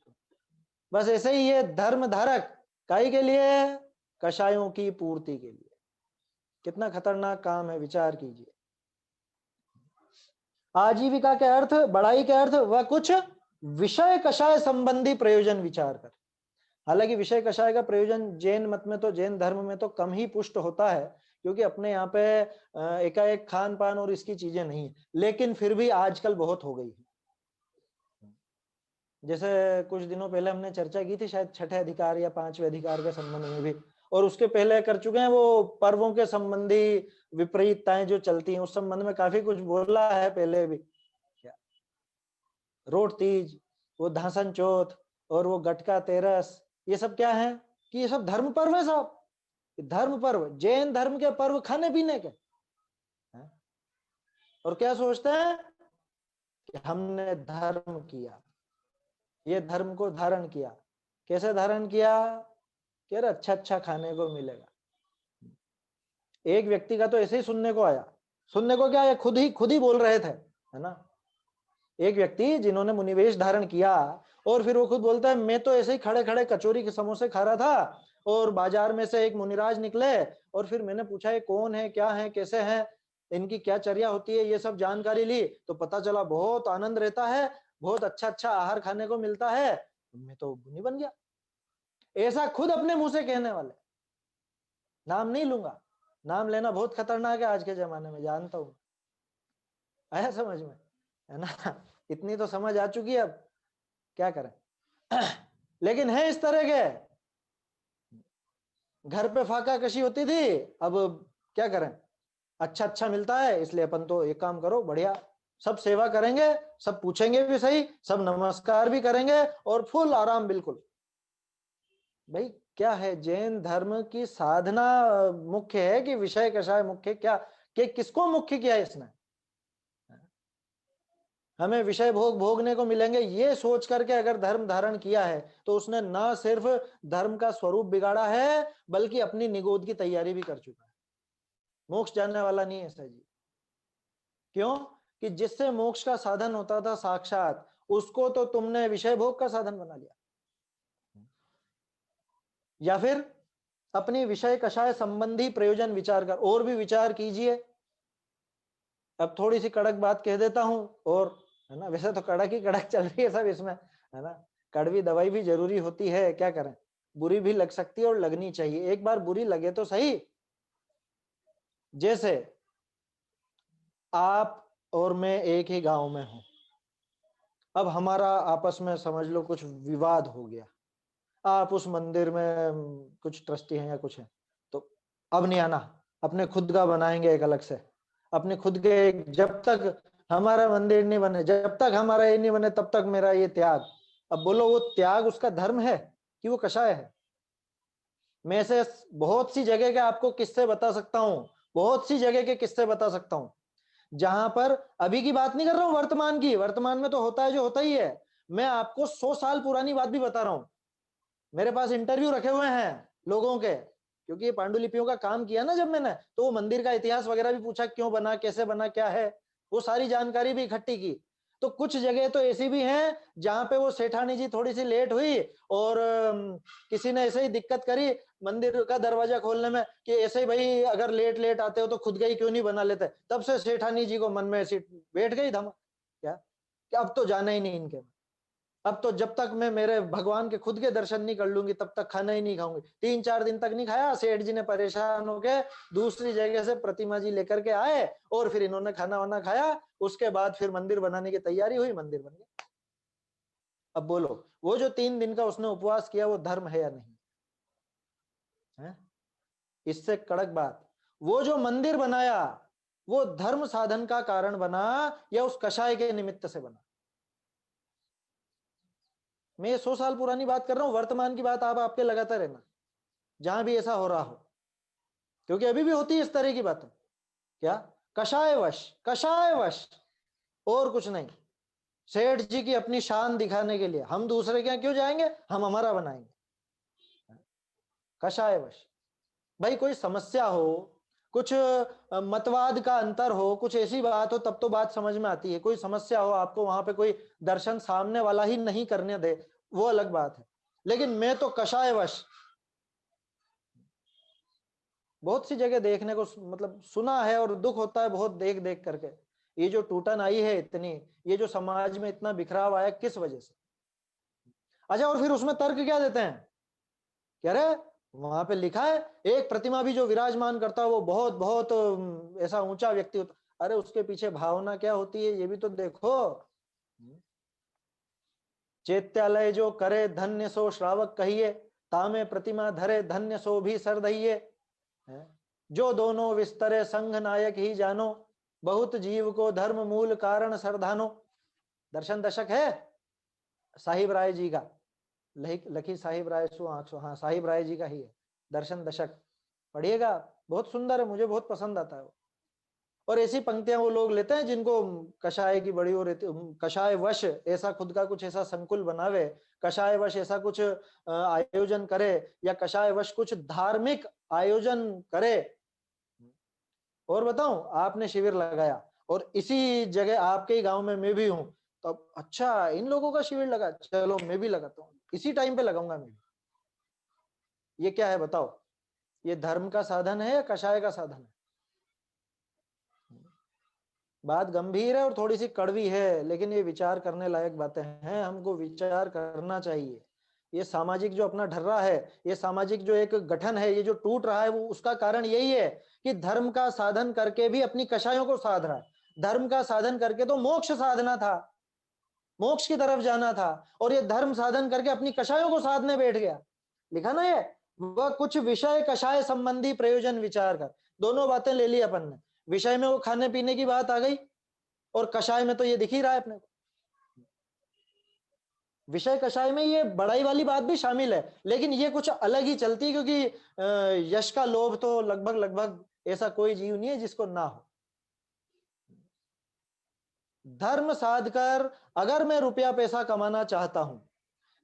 बस ऐसे ही ये धर्म धारक काय के लिए? कषायों की पूर्ति के लिए। कितना खतरनाक काम है, विचार कीजिए। आजीविका के अर्थ, बड़ाई के अर्थ, वह कुछ विषय कषाय संबंधी प्रयोजन विचार कर। हालांकि विषय कषाय का प्रयोजन जैन मत में तो, जैन धर्म में तो कम ही पुष्ट होता है, क्योंकि अपने यहाँ पे एकाएक खान पान और इसकी चीजें नहीं है, लेकिन फिर भी आजकल बहुत हो गई है। जैसे कुछ दिनों पहले हमने चर्चा की थी शायद छठे अधिकार या पांचवें अधिकार के संबंध में भी, और उसके पहले कर चुके हैं वो पर्वों के संबंधी विपरीतताएं जो चलती हैं, उस संबंध में काफी कुछ बोला है पहले भी। क्या रोट तीज, वो धासन चौथ और वो गटका तेरस, ये सब क्या है कि ये सब धर्म पर्व है साहब। धर्म पर्व, जैन धर्म के पर्व खाने पीने के, और क्या सोचते हैं कि हमने धर्म किया, ये धर्म को धारण किया। कैसे धारण किया? कि अरे अच्छा अच्छा खाने को मिलेगा। एक व्यक्ति का तो ऐसे ही सुनने को आया, सुनने को क्या, ये खुद ही बोल रहे थे, है ना। एक व्यक्ति जिन्होंने मुनिवेश धारण किया, और फिर वो खुद बोलता है, मैं तो ऐसे ही खड़े खड़े कचौरी के समोसे खा रहा था, और बाजार में से एक मुनिराज निकले, और फिर मैंने पूछा ये कौन है, क्या है, कैसे हैं, इनकी क्या चर्या होती है, ये सब जानकारी ली, तो पता चला बहुत आनंद रहता है, बहुत अच्छा अच्छा आहार खाने को मिलता है, मैं तो मुनि बन गया। ऐसा खुद अपने मुंह से कहने वाले। नाम नहीं लूंगा, नाम लेना बहुत खतरनाक है आज के जमाने में, जानता हूं। आया समझ में, है ना। इतनी तो समझ आ चुकी है, अब क्या करें। लेकिन है इस तरह के, घर पे फाका कशी होती थी, अब क्या करें, अच्छा अच्छा मिलता है, इसलिए अपन तो एक काम करो, बढ़िया सब सेवा करेंगे, सब पूछेंगे भी सही, सब नमस्कार भी करेंगे, और फुल आराम बिल्कुल। भाई क्या है, जैन धर्म की साधना मुख्य है कि विषय कषाय मुख्य? क्या कि किसको मुख्य किया है इसने? हमें विषय भोग भोगने को मिलेंगे, ये सोच करके अगर धर्म धारण किया है, तो उसने ना सिर्फ धर्म का स्वरूप बिगाड़ा है, बल्कि अपनी निगोद की तैयारी भी कर चुका है। मोक्ष जानने वाला नहीं है ऐसा जी। क्यों? कि जिससे मोक्ष का साधन होता था साक्षात, उसको तो तुमने विषय भोग का साधन बना लिया। या फिर अपनी विषय कषाय संबंधी प्रयोजन विचार कर, और भी विचार कीजिए। अब थोड़ी सी कड़क बात कह देता हूं, और है ना, वैसे तो कड़क ही कड़क चल रही है सब इसमें, है ना, कड़वी दवाई भी जरूरी होती है, क्या करें, बुरी भी लग सकती है और लगनी चाहिए, एक बार बुरी लगे तो सही। जैसे आप और मैं एक ही गांव में हूं, अब हमारा आपस में समझ लो कुछ विवाद हो गया, आप उस मंदिर में कुछ ट्रस्टी हैं या कुछ है, तो अब नहीं आना, अपने खुद का बनाएंगे एक अलग से, अपने खुद के, जब तक हमारा मंदिर नहीं बने, जब तक हमारा ये नहीं बने, तब तक मेरा ये त्याग। अब बोलो वो त्याग उसका धर्म है कि वो कषाय है? मैं से बहुत सी जगह के आपको किस्से बता सकता हूं, बहुत सी जगह के किस्से बता सकता हूं, जहां पर, अभी की बात नहीं कर रहा हूं, वर्तमान की, वर्तमान में तो होता है जो होता ही है, मैं आपको 100 साल पुरानी बात भी बता रहा हूं। मेरे पास इंटरव्यू रखे हुए हैं लोगों के, क्योंकि ये पांडुलिपियों का काम किया ना जब मैंने, तो वो मंदिर का इतिहास वगैरह भी पूछा, क्यों बना, कैसे बना, क्या है, वो सारी जानकारी भी इकट्ठी की। तो कुछ जगह तो ऐसी भी हैं जहां पे वो सेठानी जी थोड़ी सी लेट हुई, और किसी ने ऐसे ही दिक्कत करी मंदिर का दरवाजा खोलने में, कि ऐसे ही भाई अगर लेट लेट आते हो तो खुद का ही क्यों नहीं बना लेते, तब से सेठानी जी को मन में ऐसी बैठ गई धम, क्या कि अब तो जाना ही नहीं इनके, अब तो जब तक मैं मेरे भगवान के खुद के दर्शन नहीं कर लूंगी तब तक खाना ही नहीं खाऊंगी। 3-4 दिन तक नहीं खाया, सेठ जी ने परेशान होके दूसरी जगह से प्रतिमा जी लेकर के आए, और फिर इन्होंने खाना वाना खाया, उसके बाद फिर मंदिर बनाने की तैयारी हुई, मंदिर बन गया। अब बोलो, वो जो 3 दिन का उसने उपवास किया वो धर्म है या नहीं है? इससे कड़क बात, वो जो मंदिर बनाया वो धर्म साधन का कारण बना या उस कषाय के निमित्त से बना? मैं 100 साल पुरानी बात कर रहा हूं, वर्तमान की बात आप आपके लगाते रहना जहां भी ऐसा हो रहा हो, क्योंकि अभी भी होती है इस तरह की बातें। क्या? कषायवश, कषायवश, और कुछ नहीं। सेठ जी की अपनी शान दिखाने के लिए हम दूसरे के यहाँ क्यों जाएंगे, हम हमारा बनाएंगे, कषायवश। भाई कोई समस्या हो, कुछ मतवाद का अंतर हो, कुछ ऐसी बात हो, तब तो बात समझ में आती है। कोई समस्या हो, आपको वहां पे कोई दर्शन सामने वाला ही नहीं करने दे, वो अलग बात है, लेकिन मैं तो कषायवश, बहुत सी जगह देखने को मतलब सुना है, और दुख होता है बहुत देख देख करके। ये जो टूटन आई है इतनी, ये जो समाज में इतना बिखराव आया, किस वजह से? अच्छा, और फिर उसमें तर्क क्या देते हैं, कह रहे वहां पे लिखा है एक प्रतिमा भी जो विराजमान करता है वो बहुत बहुत ऐसा ऊंचा व्यक्ति होता। अरे उसके पीछे भावना क्या होती है ये भी तो देखो। चैत्यालय जो करे धन्य सो श्रावक कहिए, तामे प्रतिमा धरे धन्य सो भी सर दहिए, है? जो दोनों विस्तरे संघ नायक ही जानो, बहुत जीव को धर्म मूल कारण सरधानो। दर्शन दशक है साहिब राय जी का, लखी साहिब राय सु आंख, हाँ साहिब राय जी का ही है दर्शन दशक, पढ़िएगा, बहुत सुंदर है, मुझे बहुत पसंद आता है वो। और ऐसी पंक्तियां वो लोग लेते हैं जिनको कषाय की बड़ी हो रहती, कषाय वश ऐसा खुद का कुछ ऐसा संकुल बनावे, कषाय वश ऐसा कुछ आयोजन करे, या कषाय वश कुछ धार्मिक आयोजन करे। और बताऊं, आपने शिविर लगाया और इसी जगह आपके ही गांव में मैं भी हूं, तो अच्छा इन लोगों का शिविर लगा, चलो मैं भी लगाता हूँ, इसी टाइम पे लगाऊंगा मैं भी। ये क्या है बताओ, ये धर्म का साधन है या कषाय का साधन है? बात गंभीर है और थोड़ी सी कड़वी है, लेकिन ये विचार करने लायक बातें हैं, हमको विचार करना चाहिए। ये सामाजिक जो अपना ढर्रा है, ये सामाजिक जो एक गठन है, ये जो टूट रहा है, वो उसका कारण यही है कि धर्म का साधन करके भी अपनी कषायों को साध रहा है। धर्म का साधन करके तो मोक्ष साधना था, मोक्ष की तरफ जाना था, और ये धर्म साधन करके अपनी कषायों को साधने बैठ गया। लिखा ना ये, वह कुछ विषय कषाय संबंधी प्रयोजन विचार कर, दोनों बातें ले ली अपन ने। विषय में वो खाने पीने की बात आ गई, और कषाय में तो ये दिख ही रहा है अपने को, विषय कषाय में ये बड़ाई वाली बात भी शामिल है, लेकिन ये कुछ अलग ही चलती है, क्योंकि यश का लोभ तो लगभग लगभग ऐसा कोई जीव नहीं है जिसको ना हो। धर्म साधकर अगर मैं रुपया पैसा कमाना चाहता हूं,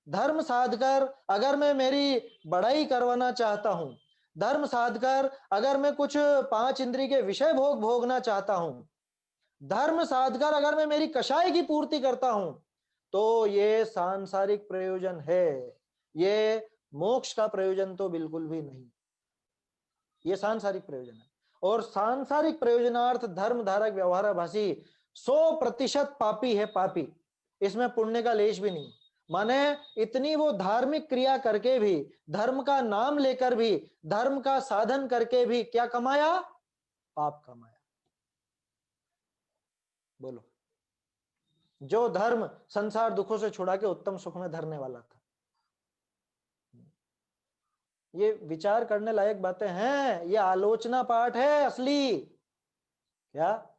धर्म साधकर अगर मैं मेरी बड़ाई करवाना चाहता हूं, धर्म साधकर अगर मैं कुछ 5 इंद्रिय के विषय भोग भोगना चाहता हूं, धर्म साधकर अगर मैं मेरी कषाय की पूर्ति करता हूं तो ये सांसारिक प्रयोजन है, ये मोक्ष का प्रयोजन तो बिल्कुल भी नहीं, ये सांसारिक प्रयोजन है। और सांसारिक प्रयोजनार्थ धर्म धारक व्यवहार भाषी 100% पापी है, पापी, इसमें पुण्य का लेश भी नहीं। माने इतनी वो धार्मिक क्रिया करके भी, धर्म का नाम लेकर भी, धर्म का साधन करके भी क्या कमाया? पाप कमाया। बोलो, जो धर्म संसार दुखों से छुड़ा के उत्तम सुख में धरने वाला था। ये विचार करने लायक बातें हैं, ये आलोचना पाठ है असली। क्या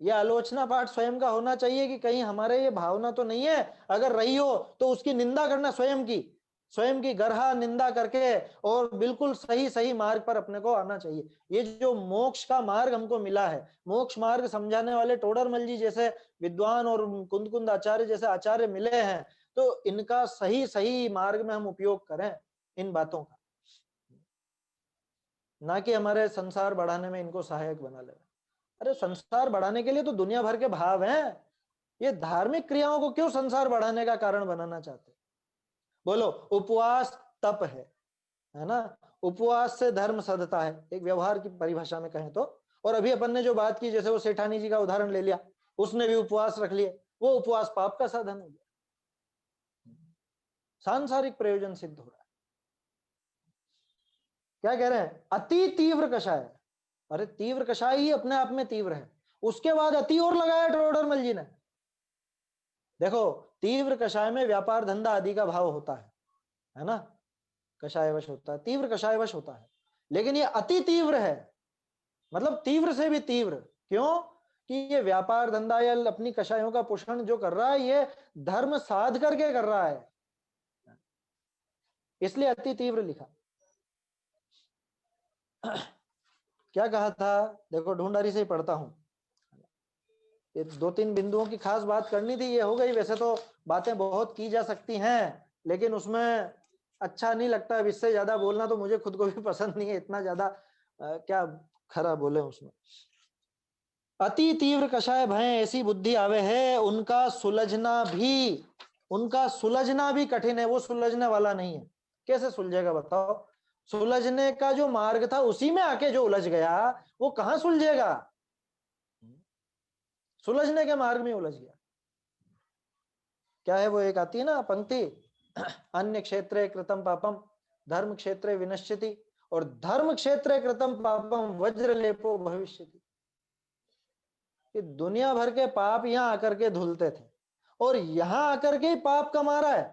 ये आलोचना पाठ स्वयं का होना चाहिए कि कहीं हमारे ये भावना तो नहीं है, अगर रही हो तो उसकी निंदा करना, स्वयं की गरहा निंदा करके, और बिल्कुल सही सही मार्ग पर अपने को आना चाहिए। ये जो मोक्ष का मार्ग हमको मिला है, मोक्ष मार्ग समझाने वाले टोडरमल जी जैसे विद्वान और कुंद कुंद आचार्य जैसे आचार्य मिले हैं, तो इनका सही सही मार्ग में हम उपयोग करें इन बातों का, ना कि हमारे संसार बढ़ाने में इनको सहायक बना ले। अरे संसार बढ़ाने के लिए तो दुनिया भर के भाव हैं, ये धार्मिक क्रियाओं को क्यों संसार बढ़ाने का कारण बनाना चाहते? बोलो, उपवास तप है ना, उपवास से धर्म सधता है, एक व्यवहार की परिभाषा में कहें तो। और अभी अपन ने जो बात की, जैसे वो सेठानी जी का उदाहरण ले लिया, उसने भी उपवास रख लिए, वो उपवास पाप का साधन हो गया, सांसारिक प्रयोजन सिद्ध हो रहा है। क्या कह रहे हैं? अति तीव्र कषाय। अरे तीव्र कषाय ही अपने आप में तीव्र है, उसके बाद अति और लगाया टोडरमल जी ने। देखो, तीव्र कषाय में व्यापार धंधा आदि का भाव होता है ना, कषायवश होता है, तीव्र कषायवश होता है। लेकिन ये अति तीव्र है, मतलब तीव्र से भी तीव्र। क्यों? कि ये व्यापार धंधा या अपनी कषायों का पोषण जो कर रहा है, ये धर्म साध करके कर रहा है, इसलिए अति तीव्र लिखा। क्या कहा था? देखो, ढूंढारी से ही पढ़ता हूं, ये 2-3 बिंदुओं की खास बात करनी थी, ये हो गई। वैसे तो बातें बहुत की जा सकती हैं, लेकिन उसमें अच्छा नहीं लगता, अब इससे ज्यादा बोलना तो मुझे खुद को भी पसंद नहीं है, इतना ज्यादा क्या खरा बोले उसमें। अति तीव्र कषाय भय ऐसी बुद्धि आवे है, उनका सुलझना भी कठिन है, वो सुलझने वाला नहीं है। कैसे सुलझेगा बताओ? सुलझने का जो मार्ग था उसी में आके जो उलझ गया, वो कहां सुलझेगा? सुलझने के मार्ग में उलझ गया। क्या है वो? एक आती है ना पंक्ति, अन्य क्षेत्रे कृतम पापम धर्म क्षेत्रे विनश्यति, और धर्म क्षेत्रे कृतम पापम वज्र लेपो भविष्यति। कि दुनिया भर के पाप यहां आकर के धुलते थे, और यहां आकर के पाप कमा रहा है,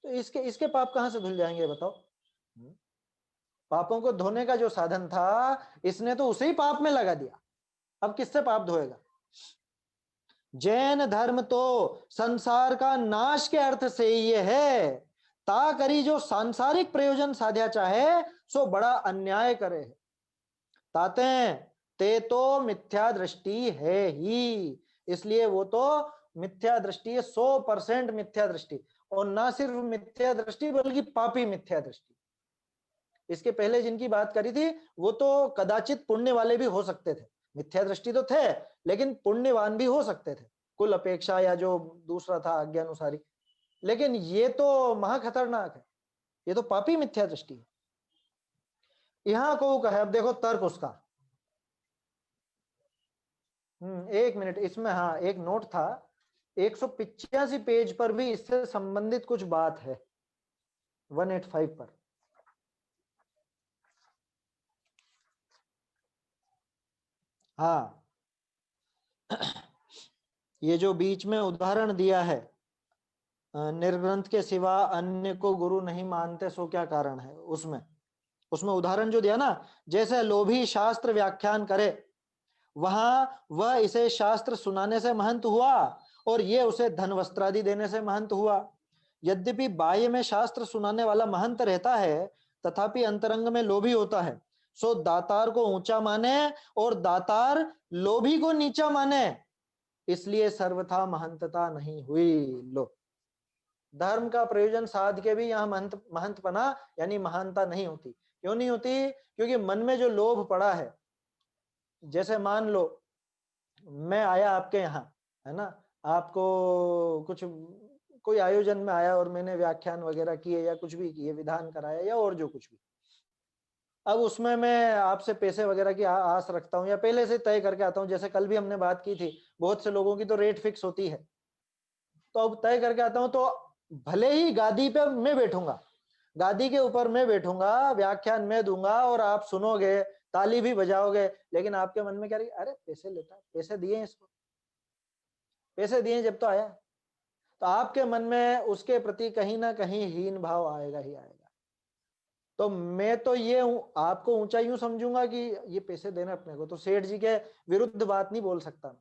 तो इसके इसके पाप कहां से धुल जाएंगे बताओ? पापों को धोने का जो साधन था, इसने तो उसे ही पाप में लगा दिया, अब किससे पाप धोएगा? जैन धर्म तो संसार का नाश के अर्थ से ये है, ता करी जो सांसारिक प्रयोजन साध्या चाहे सो बड़ा अन्याय करे। ताते ते तो मिथ्या दृष्टि है ही, इसलिए वो तो मिथ्या दृष्टि है, 100% मिथ्या दृष्टि, और ना सिर्फ मिथ्या दृष्टि बल्कि पापी मिथ्या दृष्टि। इसके पहले जिनकी बात करी थी वो तो कदाचित पुण्य वाले भी हो सकते थे, मिथ्या दृष्टि तो थे लेकिन पुण्यवान भी हो सकते थे, कुल अपेक्षा या जो दूसरा था आज्ञानुसारी। लेकिन ये तो महा खतरनाक है, ये तो पापी मिथ्या दृष्टि है। यहां को कहे, अब देखो तर्क उसका, 1 मिनट इसमें, हाँ एक नोट था, 185 पेज पर भी इससे संबंधित कुछ बात है, 185 पर। हाँ, ये जो बीच में उदाहरण दिया है, निर्ग्रंथ के सिवा अन्य को गुरु नहीं मानते सो क्या कारण है, उसमें उसमें उदाहरण जो दिया ना, जैसे लोभी शास्त्र व्याख्यान करे, वहां वह इसे शास्त्र सुनाने से महंत हुआ और ये उसे धन वस्त्र आदि देने से महंत हुआ। यद्यपि बाह्य में शास्त्र सुनाने वाला महंत रहता है, तथापि अंतरंग में लोभी होता है, सो दातार को ऊंचा माने और दातार लोभी को नीचा माने, इसलिए सर्वथा महंतता नहीं हुई। लो, धर्म का प्रयोजन साध के भी यहाँ महंतपना यानी महानता नहीं होती। क्यों नहीं होती? क्योंकि मन में जो लोभ पड़ा है, जैसे मान लो मैं आया आपके यहाँ, है ना, आपको कुछ कोई आयोजन में आया और मैंने व्याख्यान वगैरह किए या कुछ भी किए, विधान कराया या और जो कुछ भी, अब उसमें मैं आपसे पैसे वगैरह की आस रखता हूँ या पहले से तय करके आता हूँ। जैसे कल भी हमने बात की थी, बहुत से लोगों की तो रेट फिक्स होती है, तो अब तय करके आता हूँ। तो भले ही गादी पे मैं बैठूंगा, गादी के ऊपर मैं बैठूंगा, व्याख्यान मैं दूंगा और आप सुनोगे, ताली भी बजाओगे, लेकिन आपके मन में क्या रही, अरे पैसे लेता है, पैसे दिए इसको, पैसे दिए जब तो आया, तो आपके मन में उसके प्रति कहीं ना कहीं हीन भाव आएगा ही आएगा। तो मैं तो ये आपको ऊंचा यूं समझूंगा कि ये पैसे देना अपने को, तो सेठ जी के विरुद्ध बात नहीं बोल सकता मैं।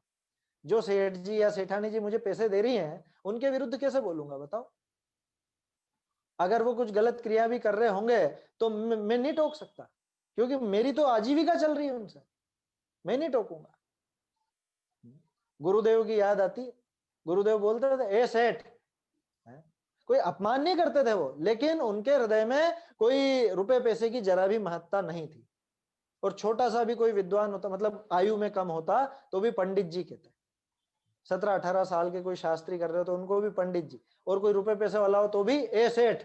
जो सेठ जी या सेठानी जी मुझे पैसे दे रही हैं, उनके विरुद्ध कैसे बोलूंगा बताओ। अगर वो कुछ गलत क्रिया भी कर रहे होंगे तो मैं नहीं टोक सकता, क्योंकि मेरी तो आजीविका चल रही है उनसे, मैं नहीं टोकूंगा। गुरुदेव की याद आती है, गुरुदेव बोलते थे ए सेठ, कोई अपमान नहीं करते थे वो, लेकिन उनके हृदय में कोई रुपए पैसे की जरा भी महत्ता नहीं थी। और छोटा सा भी कोई विद्वान होता, मतलब आयु में कम होता, तो भी पंडित जी कहते। 17-18 साल के कोई शास्त्री कर रहे हो तो उनको भी पंडित जी, और कोई रुपए पैसे वाला हो तो भी ए सेठ।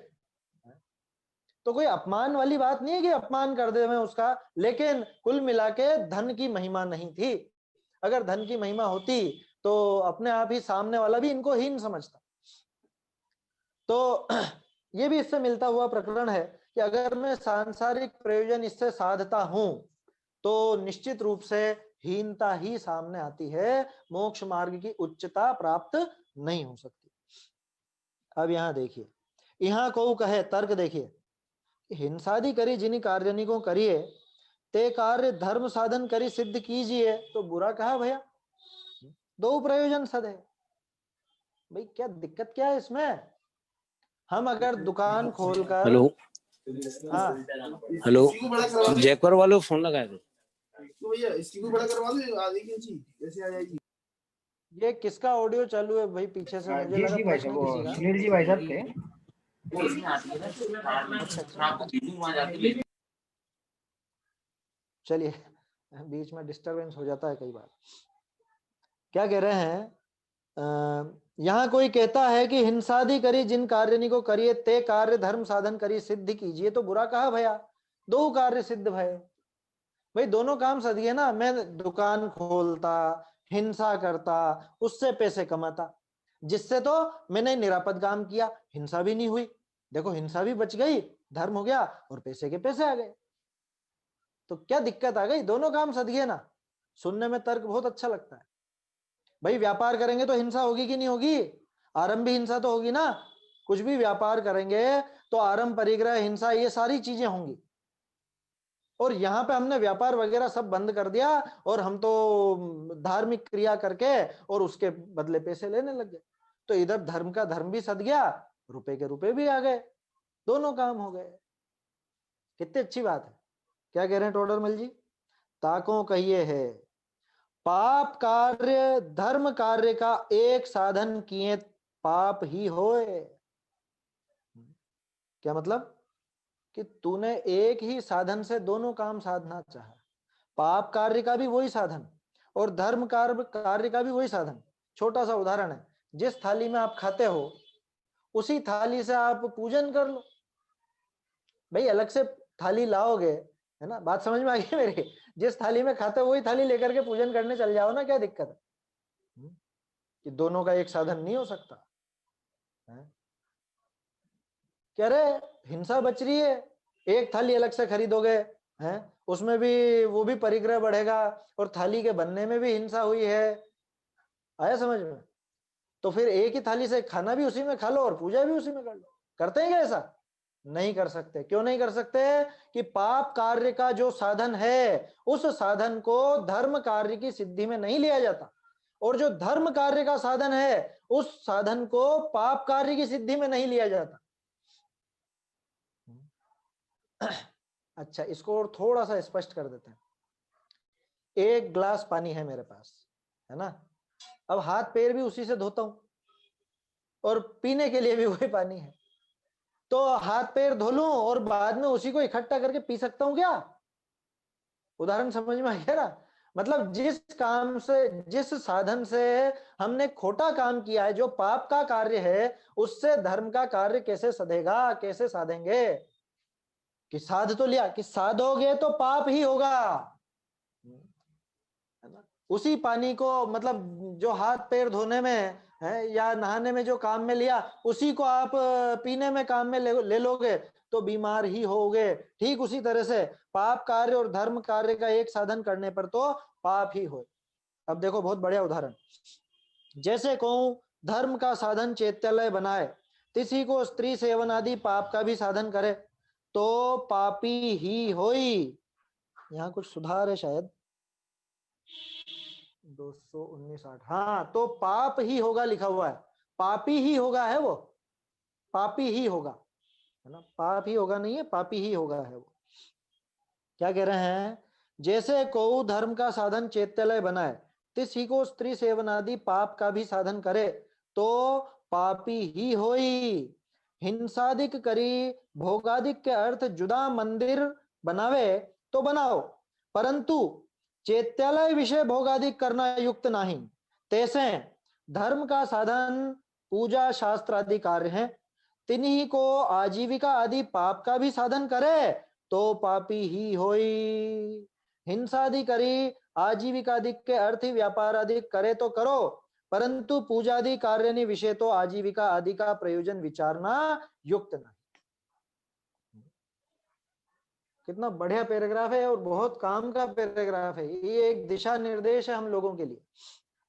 तो कोई अपमान वाली बात नहीं है कि अपमान कर दे मैं उसका, लेकिन कुल मिला के धन की महिमा नहीं थी। अगर धन की महिमा होती तो अपने आप ही सामने वाला भी इनको हीन समझता। तो ये भी इससे मिलता हुआ प्रकरण है कि अगर मैं सांसारिक प्रयोजन इससे साधता हूं तो निश्चित रूप से हीनता ही सामने आती है, मोक्ष मार्ग की उच्चता प्राप्त नहीं हो सकती। अब यहां देखिए, यहां को कहे तर्क देखिए, हिंसादि करी जिन कार्य को करिए ते कार्य धर्म साधन करी सिद्ध कीजिए तो बुरा कहा भैया। दो प्रयोजन सद है भाई, क्या दिक्कत क्या है इसमें। हम अगर दुकान खोलकर, हेलो हाँ हेलो, जयपुर वाले को फोन लगाए थे भैया, इसकी भी बड़ा करवा दो, आधी इंची ऐसे आ जाएगी। ये किसका ऑडियो चालू है भाई पीछे से, मुझे लगा जी भाई प्रश्न साहब, किसी का। सुनील जी भाई साहब थे। अच्छा, चलिए, बीच में डिस्टरबेंस हो जाता है कई बार। क्या कह रहे हैं, यहाँ कोई कहता है कि हिंसादि करी जिन कार्य को करिए ते कार्य धर्म साधन करी सिद्ध कीजिए तो बुरा कहा भैया। दो कार्य सिद्ध भय भाई, दोनों काम सदिए ना। मैं दुकान खोलता, हिंसा करता, उससे पैसे कमाता, जिससे तो मैंने निरापद काम किया, हिंसा भी नहीं हुई, देखो हिंसा भी बच गई, धर्म हो गया और पैसे के पैसे आ गए। तो क्या दिक्कत आ गई, दोनों काम सदिए ना। सुनने में तर्क बहुत अच्छा लगता है भाई, व्यापार करेंगे तो हिंसा होगी कि नहीं होगी, आरंभ भी हिंसा तो होगी ना। कुछ भी व्यापार करेंगे तो आरंभ परिग्रह हिंसा ये सारी चीजें होंगी। और यहाँ पे हमने व्यापार वगैरह सब बंद कर दिया और हम तो धार्मिक क्रिया करके और उसके बदले पैसे लेने लग गए। तो इधर धर्म का धर्म भी सद गया, रुपए के रुपए भी आ गए, दोनों काम हो गए। कितनी अच्छी बात है। क्या कह रहे हैं टोडरमल जी, ताकों कहिए है पाप कार्य धर्म कार्य का एक साधन किए पाप ही होए। क्या मतलब कि तूने एक ही साधन से दोनों काम साधना चाहा, पाप कार्य का भी वही साधन और धर्म कार्य का भी वही साधन। छोटा सा उदाहरण है, जिस थाली में आप खाते हो उसी थाली से आप पूजन कर लो भाई, अलग से थाली लाओगे, है ना, बात समझ में आ गई मेरी। जिस थाली में खाते हो वही थाली लेकर के पूजन करने चल जाओ ना, क्या दिक्कत है कि दोनों का एक साधन नहीं हो सकता है? कह रहे हिंसा बच रही है, एक थाली अलग से खरीदोगे हैं, उसमें भी वो भी परिग्रह बढ़ेगा और थाली के बनने में भी हिंसा हुई है। आया समझ में? तो फिर एक ही थाली से खाना भी उसी में खा लो और पूजा भी उसी में कर लो। करते हैं क्या ऐसा? नहीं कर सकते। क्यों नहीं कर सकते? कि पाप कार्य का जो साधन है उस साधन को धर्म कार्य की सिद्धि में नहीं लिया जाता, और जो धर्म कार्य का साधन है उस साधन को पाप कार्य की सिद्धि में नहीं लिया जाता। अच्छा, इसको और थोड़ा सा स्पष्ट कर देते हैं। एक ग्लास पानी है मेरे पास, है ना, अब हाथ पैर भी उसी से धोता हूं और पीने के लिए भी वही पानी है, तो हाथ पैर धो लूं और बाद में उसी को इकट्ठा करके पी सकता हूं क्या? उदाहरण समझ में आ गया ना? मतलब जिस काम से, जिस साधन से हमने खोटा काम किया है, जो पाप का कार्य है, उससे धर्म का कार्य कैसे सधेगा, कैसे साधेंगे? कि साध तो लिया, कि साधोगे तो पाप ही होगा, है ना। उसी पानी को, मतलब जो हाथ पैर धोने में है या नहाने में जो काम में लिया, उसी को आप पीने में काम में ले लोगे तो बीमार ही होगे। ठीक उसी तरह से पाप कार्य और धर्म कार्य का एक साधन करने पर तो पाप ही हो। अब देखो बहुत बढ़िया उदाहरण, जैसे कहूं धर्म का साधन चैत्यालय बनाए, किसी को स्त्री सेवन आदि पाप का भी साधन करे तो पापी ही होई। यहाँ कुछ सुधार है शायद, 219 हाँ, तो पाप ही होगा लिखा हुआ है, पापी ही होगा है वो, पापी ही होगा, है ना। पाप ही होगा नहीं है, पापी ही होगा है वो। क्या कह रहे हैं, जैसे को धर्म का साधन चैत्यालय बनाए, किसी को स्त्री सेवन आदि पाप का भी साधन करे तो पापी ही होई। हिंसादिक करी, भोगादिक के अर्थ जुदा मंदिर बनावे तो बनाओ, परंतु चैत्यालय विषय भोगादिक करना युक्त नहीं। तैसे धर्म का साधन पूजा शास्त्र आदि कार्य है, तिन्हीं को आजीविका आदि पाप का भी साधन करे तो पापी ही होई। हिंसादि करी, आजीविकादिक के अर्थ व्यापार आदि करे तो करो, परंतु पूजादि कार्य ने विषय तो आजीविका आदि का प्रयोजन विचारना युक्त नहीं। कितना बढ़िया पैराग्राफ है और बहुत काम का पैराग्राफ है ये, एक दिशा निर्देश है हम लोगों के लिए।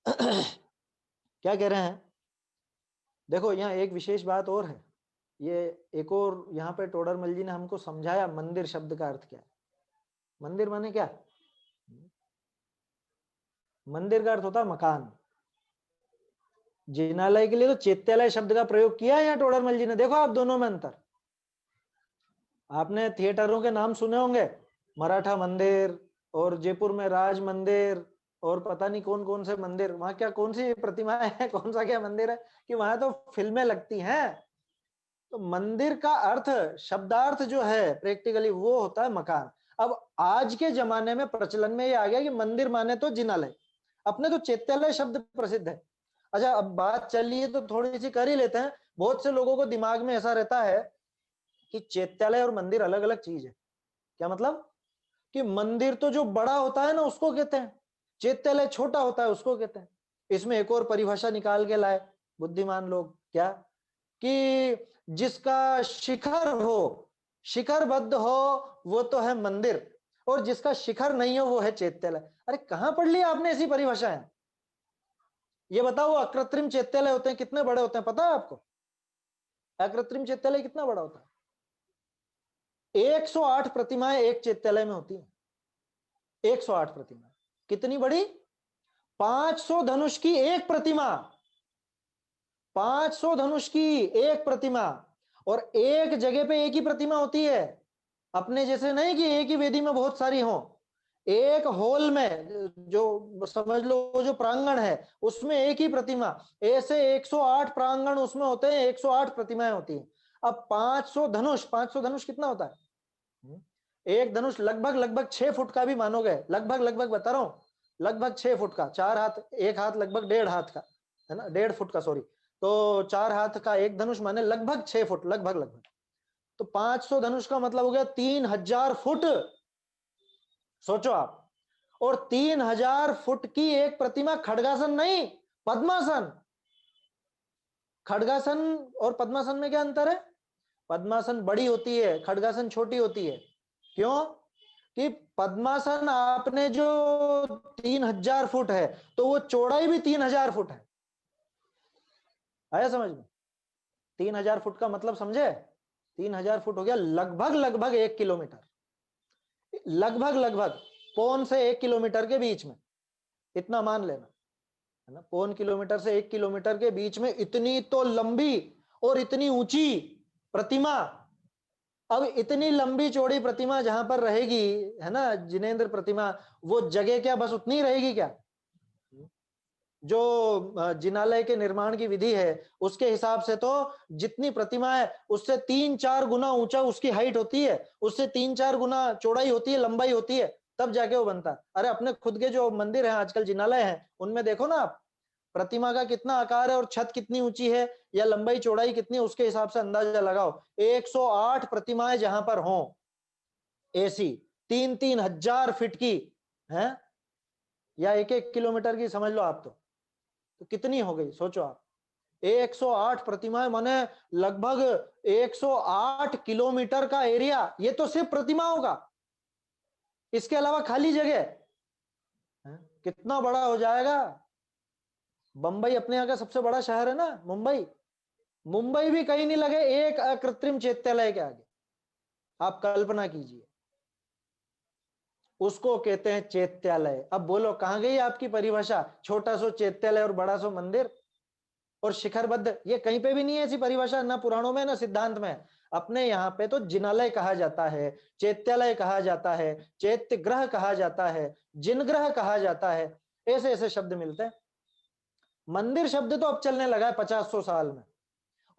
क्या कह रहे हैं, देखो यहाँ एक विशेष बात और है, ये एक और यहाँ पे टोडरमल जी ने हमको समझाया मंदिर शब्द का अर्थ क्या है। मंदिर माने क्या, मंदिर का अर्थ होता है मकान। जिनालय के लिए तो चैत्यालय शब्द का प्रयोग किया है यहाँ टोडरमल जी ने, देखो आप दोनों में अंतर। आपने थिएटरों के नाम सुने होंगे, मराठा मंदिर और जयपुर में राज मंदिर और पता नहीं कौन कौन से मंदिर, वहां क्या कौन सी प्रतिमाएं है, कौन सा क्या मंदिर है, कि वहां तो फिल्में लगती हैं। तो मंदिर का अर्थ, शब्दार्थ जो है प्रैक्टिकली वो होता है मकान। अब आज के जमाने में प्रचलन में ये आ गया कि मंदिर माने तो जिनालय, अपने तो चैत्यालय शब्द प्रसिद्ध है। अच्छा अब बात चल रही है तो थोड़ी सी कर ही लेते हैं। बहुत से लोगों को दिमाग में ऐसा रहता है कि चैत्यालय और मंदिर अलग अलग चीज है। क्या मतलब, कि मंदिर तो जो बड़ा होता है ना उसको कहते हैं, चैत्यालय छोटा होता है उसको कहते हैं। इसमें एक और परिभाषा निकाल के लाए बुद्धिमान लोग, क्या, कि जिसका शिखर हो, शिखरबद्ध हो वो तो है मंदिर, और जिसका शिखर नहीं हो वो है चैत्यालय। अरे कहां पढ़ लिया आपने ऐसी परिभाषाएं? ये बताओ अकृत्रिम चैत्यालय होते हैं कितने बड़े होते हैं, पता है आपको? अकृत्रिम चैत्यालय कितना बड़ा होता है? 108 प्रतिमाएं एक चैत्यालय में होती है। 108 प्रतिमाएं कितनी बड़ी? 500 धनुष की एक प्रतिमा, 500 धनुष की एक प्रतिमा। और एक जगह पे एक ही प्रतिमा होती है, अपने जैसे नहीं कि एक ही वेदी में बहुत सारी हो। एक हॉल में जो समझ लो जो प्रांगण है उसमें एक ही प्रतिमा, ऐसे 108 प्रांगण उसमें होते हैं, 108 प्रतिमाएं होती हैं। अब 500 धनुष, 500 धनुष कितना होता है? एक धनुष लगभग 6 फुट का भी मानोगे, लगभग बता रहा हूं, लगभग 6 फुट का, 4 हाथ, एक हाथ लगभग 1.5 हाथ का, है ना, 1.5 फुट का, सॉरी, तो 4 हाथ का एक धनुष माने लगभग 6 फुट, लगभग। तो 500 धनुष का मतलब हो गया 3000 फुट, सोचो आप। और 3000 फुट की एक प्रतिमा, खड्गासन नहीं, पद्मासन। खड्गासन और पद्मासन में क्या अंतर है? पद्मासन बड़ी होती है, खड्गासन छोटी होती है। क्यों? कि पद्मासन आपने जो 3000 फुट है तो वो चौड़ाई भी 3000 फुट है। आया समझ में? 3000 फुट का मतलब समझे? 3000 फुट हो गया लगभग 1 किलोमीटर, लगभग पौन से 1 किलोमीटर के बीच में, इतना मान लेना, है ना। पौन किलोमीटर से 1 किलोमीटर के बीच में इतनी तो लंबी और इतनी ऊंची प्रतिमा। अब इतनी लंबी चौड़ी प्रतिमा जहां पर रहेगी, है ना, जिनेंद्र प्रतिमा, वो जगह क्या बस उतनी रहेगी क्या? जो जिनालय के निर्माण की विधि है उसके हिसाब से तो जितनी प्रतिमा है उससे 3-4 गुना ऊंचा उसकी हाइट होती है, उससे 3-4 गुना चौड़ाई होती है, लंबाई होती है। तब जाके वो बनता है। अरे अपने खुद के जो मंदिर हैं आजकल, जिनालय हैं, उनमें देखो ना आप, प्रतिमा का कितना आकार है और छत कितनी ऊंची है या लंबाई चौड़ाई कितनी, उसके हिसाब से अंदाजा लगाओ। 108 प्रतिमाएं जहां पर हों ऐसी, 3-3 हजार फीट की हैं, या 1-1 किलोमीटर की समझ लो आप, तो कितनी हो गई सोचो आप। 108 प्रतिमाएं माने लगभग 108 किलोमीटर का एरिया, ये तो सिर्फ प्रतिमाओं का। इसके अलावा खाली जगह कितना बड़ा हो जाएगा। बंबई अपने यहाँ का सबसे बड़ा शहर है ना, मुंबई। मुंबई भी कहीं नहीं लगे एक अकृत्रिम चैत्यालय के आगे। आप कल्पना कीजिए, उसको कहते हैं चैत्यालय। अब बोलो कहां गई आपकी परिभाषा, छोटा सो चैत्यालय और बड़ा सो मंदिर और शिखरबद्ध, ये कहीं पे भी नहीं है ऐसी परिभाषा, ना पुराणों में ना सिद्धांत में। अपने यहाँ पे तो जिनालय कहा जाता है, चैत्यालय कहा जाता है, चैत्य ग्रह कहा जाता है, जिन ग्रह कहा जाता है, ऐसे ऐसे शब्द मिलते हैं। मंदिर शब्द तो अब चलने लगा है 50-100 साल में,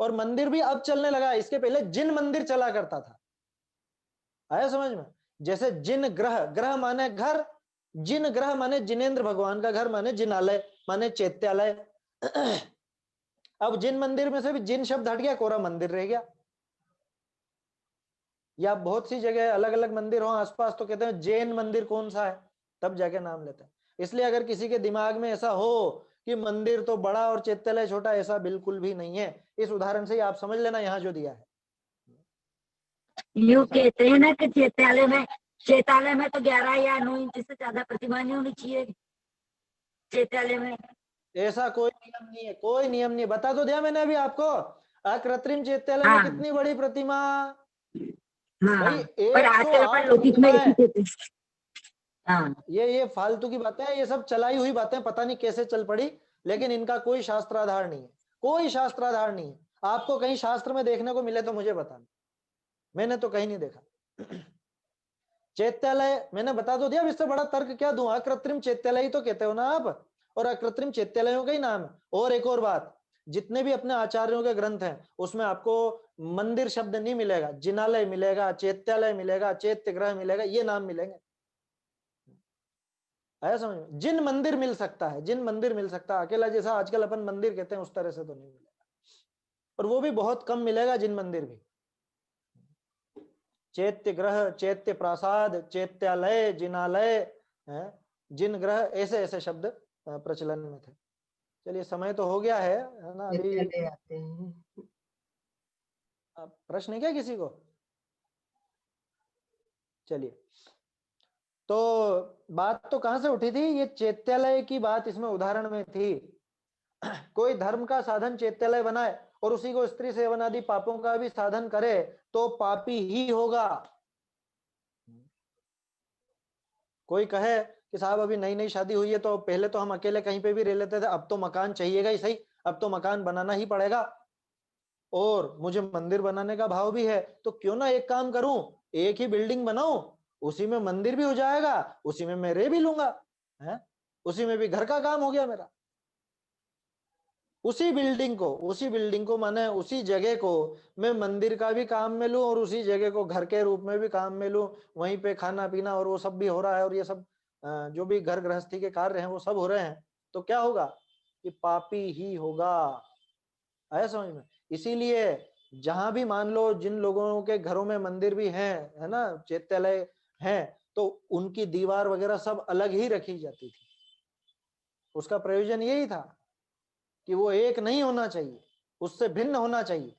और मंदिर भी अब चलने लगा है, इसके पहले जिन मंदिर चला करता था। आया समझ में? जैसे जिन ग्रह, ग्रह माने घर, जिन ग्रह माने जिनेंद्र भगवान का घर, माने जिनालय, माने चैत्यालय। अब जिन मंदिर में से भी जिन शब्द हट गया, कोरा मंदिर रह गया। या बहुत सी जगह अलग अलग मंदिर हो आसपास तो कहते हैं जैन मंदिर कौन सा है, तब जाके नाम लेते हैं। इसलिए अगर किसी के दिमाग में ऐसा हो कि मंदिर तो बड़ा और चैत्यालय छोटा, ऐसा बिल्कुल भी नहीं है। इस उदाहरण से ही आप समझ लेना यहाँ जो दिया है। यूं कहते हैं ना कि चैत्यालय में तो 11 या 9 इंच से ज्यादा प्रतिमा नहीं होनी चाहिए चैत्यालय में। ऐसा कोई नियम नहीं है, कोई नियम नहीं। बता तो दिया मैंने अभी आपको, अकृत्रिम चैत्यालय हाँ। में कितनी बड़ी प्रतिमा, हाँ, भाई पर आजकल 108 अपन लौकिक में प्रतिमा है। हाँ, ये फालतू की बातें हैं, ये सब चलाई हुई बातें, पता नहीं कैसे चल पड़ी, लेकिन इनका कोई शास्त्राधार नहीं है, कोई शास्त्राधार नहीं है। आपको कहीं शास्त्र में देखने को मिले तो मुझे बताना, मैंने तो कहीं नहीं देखा। चैत्यालय मैंने बता तो दिया, अब इससे बड़ा तर्क क्या दूं। अकृत्रिम चैत्यालय ही तो कहते हो ना आप, और अकृत्रिम चैत्यालयों का ही नाम है। और एक और बात, जितने भी अपने आचार्यों के ग्रंथ हैं उसमें आपको मंदिर शब्द नहीं मिलेगा, जिनालय मिलेगा, चैत्यालय मिलेगा, चैत्य ग्रह मिलेगा, ये नाम मिलेंगे। आया समझ में? जिन मंदिर मिल सकता है, जिन मंदिर मिल सकता है, अकेला जैसा आजकल अपन मंदिर कहते हैं उस तरह से तो नहीं मिलेगा, और वो भी बहुत कम मिलेगा जिन मंदिर भी। चैत्य ग्रह, चैत्य प्रासाद, चैत्यालय, जिनालय, जिन ग्रह, ऐसे ऐसे शब्द प्रचलन में थे। चलिए समय तो हो गया है ना अभी। आते हैं। प्रश्न है क्या किसी को? चलिए, तो बात तो कहां से उठी थी, ये चैत्यालय की बात इसमें उदाहरण में थी। कोई धर्म का साधन चैत्यालय बनाए और उसी को स्त्री सेवन आदि पापों का भी साधन करे तो पापी ही होगा। कोई कहे कि साहब अभी नई नई शादी हुई है तो पहले तो हम अकेले कहीं पे भी रह लेते थे, अब तो मकान चाहिएगा ही सही, अब तो मकान बनाना ही पड़ेगा, और मुझे मंदिर बनाने का भाव भी है, तो क्यों ना एक काम करूं, एक ही बिल्डिंग बनाऊं, उसी में मंदिर भी हो जाएगा, उसी में मैं रह भी लूंगा, है उसी में भी घर का काम हो गया मेरा। उसी बिल्डिंग को माने उसी जगह को मैं मंदिर का भी काम में लूं और उसी जगह को घर के रूप में भी काम में लूं, वहीं पे खाना पीना और वो सब भी हो रहा है, और ये सब जो भी घर गृहस्थी के कार्य हैं वो सब हो रहे हैं, तो क्या होगा कि पापी ही होगा। आया समझ में? इसीलिए जहां भी मान लो जिन लोगों के घरों में मंदिर भी हैं, है ना, चैत्यालय हैं, तो उनकी दीवार वगैरह सब अलग ही रखी जाती थी। उसका प्रयोजन यही था कि वो एक नहीं होना चाहिए, उससे भिन्न होना चाहिए,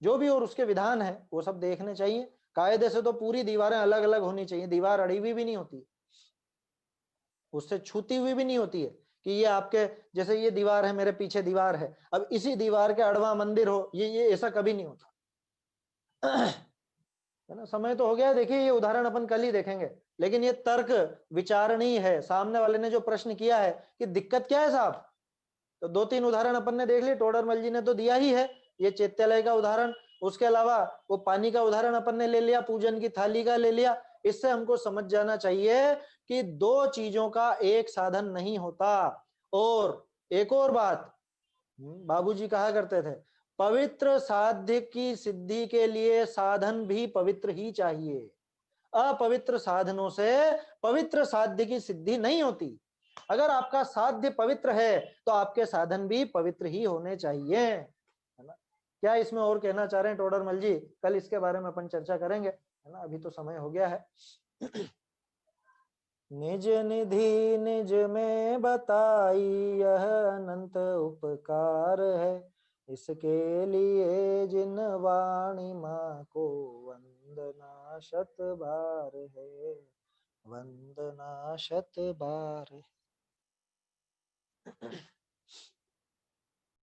जो भी और उसके विधान है वो सब देखने चाहिए। कायदे से तो पूरी दीवारें अलग अलग होनी चाहिए, दीवार अड़ी हुई भी नहीं होती, उससे छूती हुई भी नहीं होती है कि ये आपके जैसे ये दीवार है, मेरे पीछे दीवार है, अब इसी दीवार के अड़वा मंदिर हो, ये ऐसा कभी नहीं होता। है ना? समय तो हो गया, देखिए ये उदाहरण अपन कल ही देखेंगे, लेकिन ये तर्क विचारणीय है। सामने वाले ने जो प्रश्न किया है कि दिक्कत क्या है साहब, तो 2-3 उदाहरण अपन ने देख लिए, टोडरमल जी ने तो दिया ही है, ये चैत्यालय का उदाहरण, उसके अलावा वो पानी का उदाहरण अपन ने ले लिया, पूजन की थाली का ले लिया। इससे हमको समझ जाना चाहिए कि दो चीजों का एक साधन नहीं होता। और एक और बात, बाबूजी कहा करते थे, पवित्र साध्य की सिद्धि के लिए साधन भी पवित्र ही चाहिए। अपवित्र साधनों से पवित्र साध्य की सिद्धि नहीं होती। अगर आपका साध्य पवित्र है तो आपके साधन भी पवित्र ही होने चाहिए, है ना। क्या इसमें और कहना चाह रहे हैं टोडरमल जी? कल इसके बारे में अपन चर्चा करेंगे, है ना, अभी तो समय हो गया है। निज निधि निज में बताई यह अनंत उपकार है, इसके लिए जिन वाणी माँ को वंदना शत बार है, वंदना शत बार।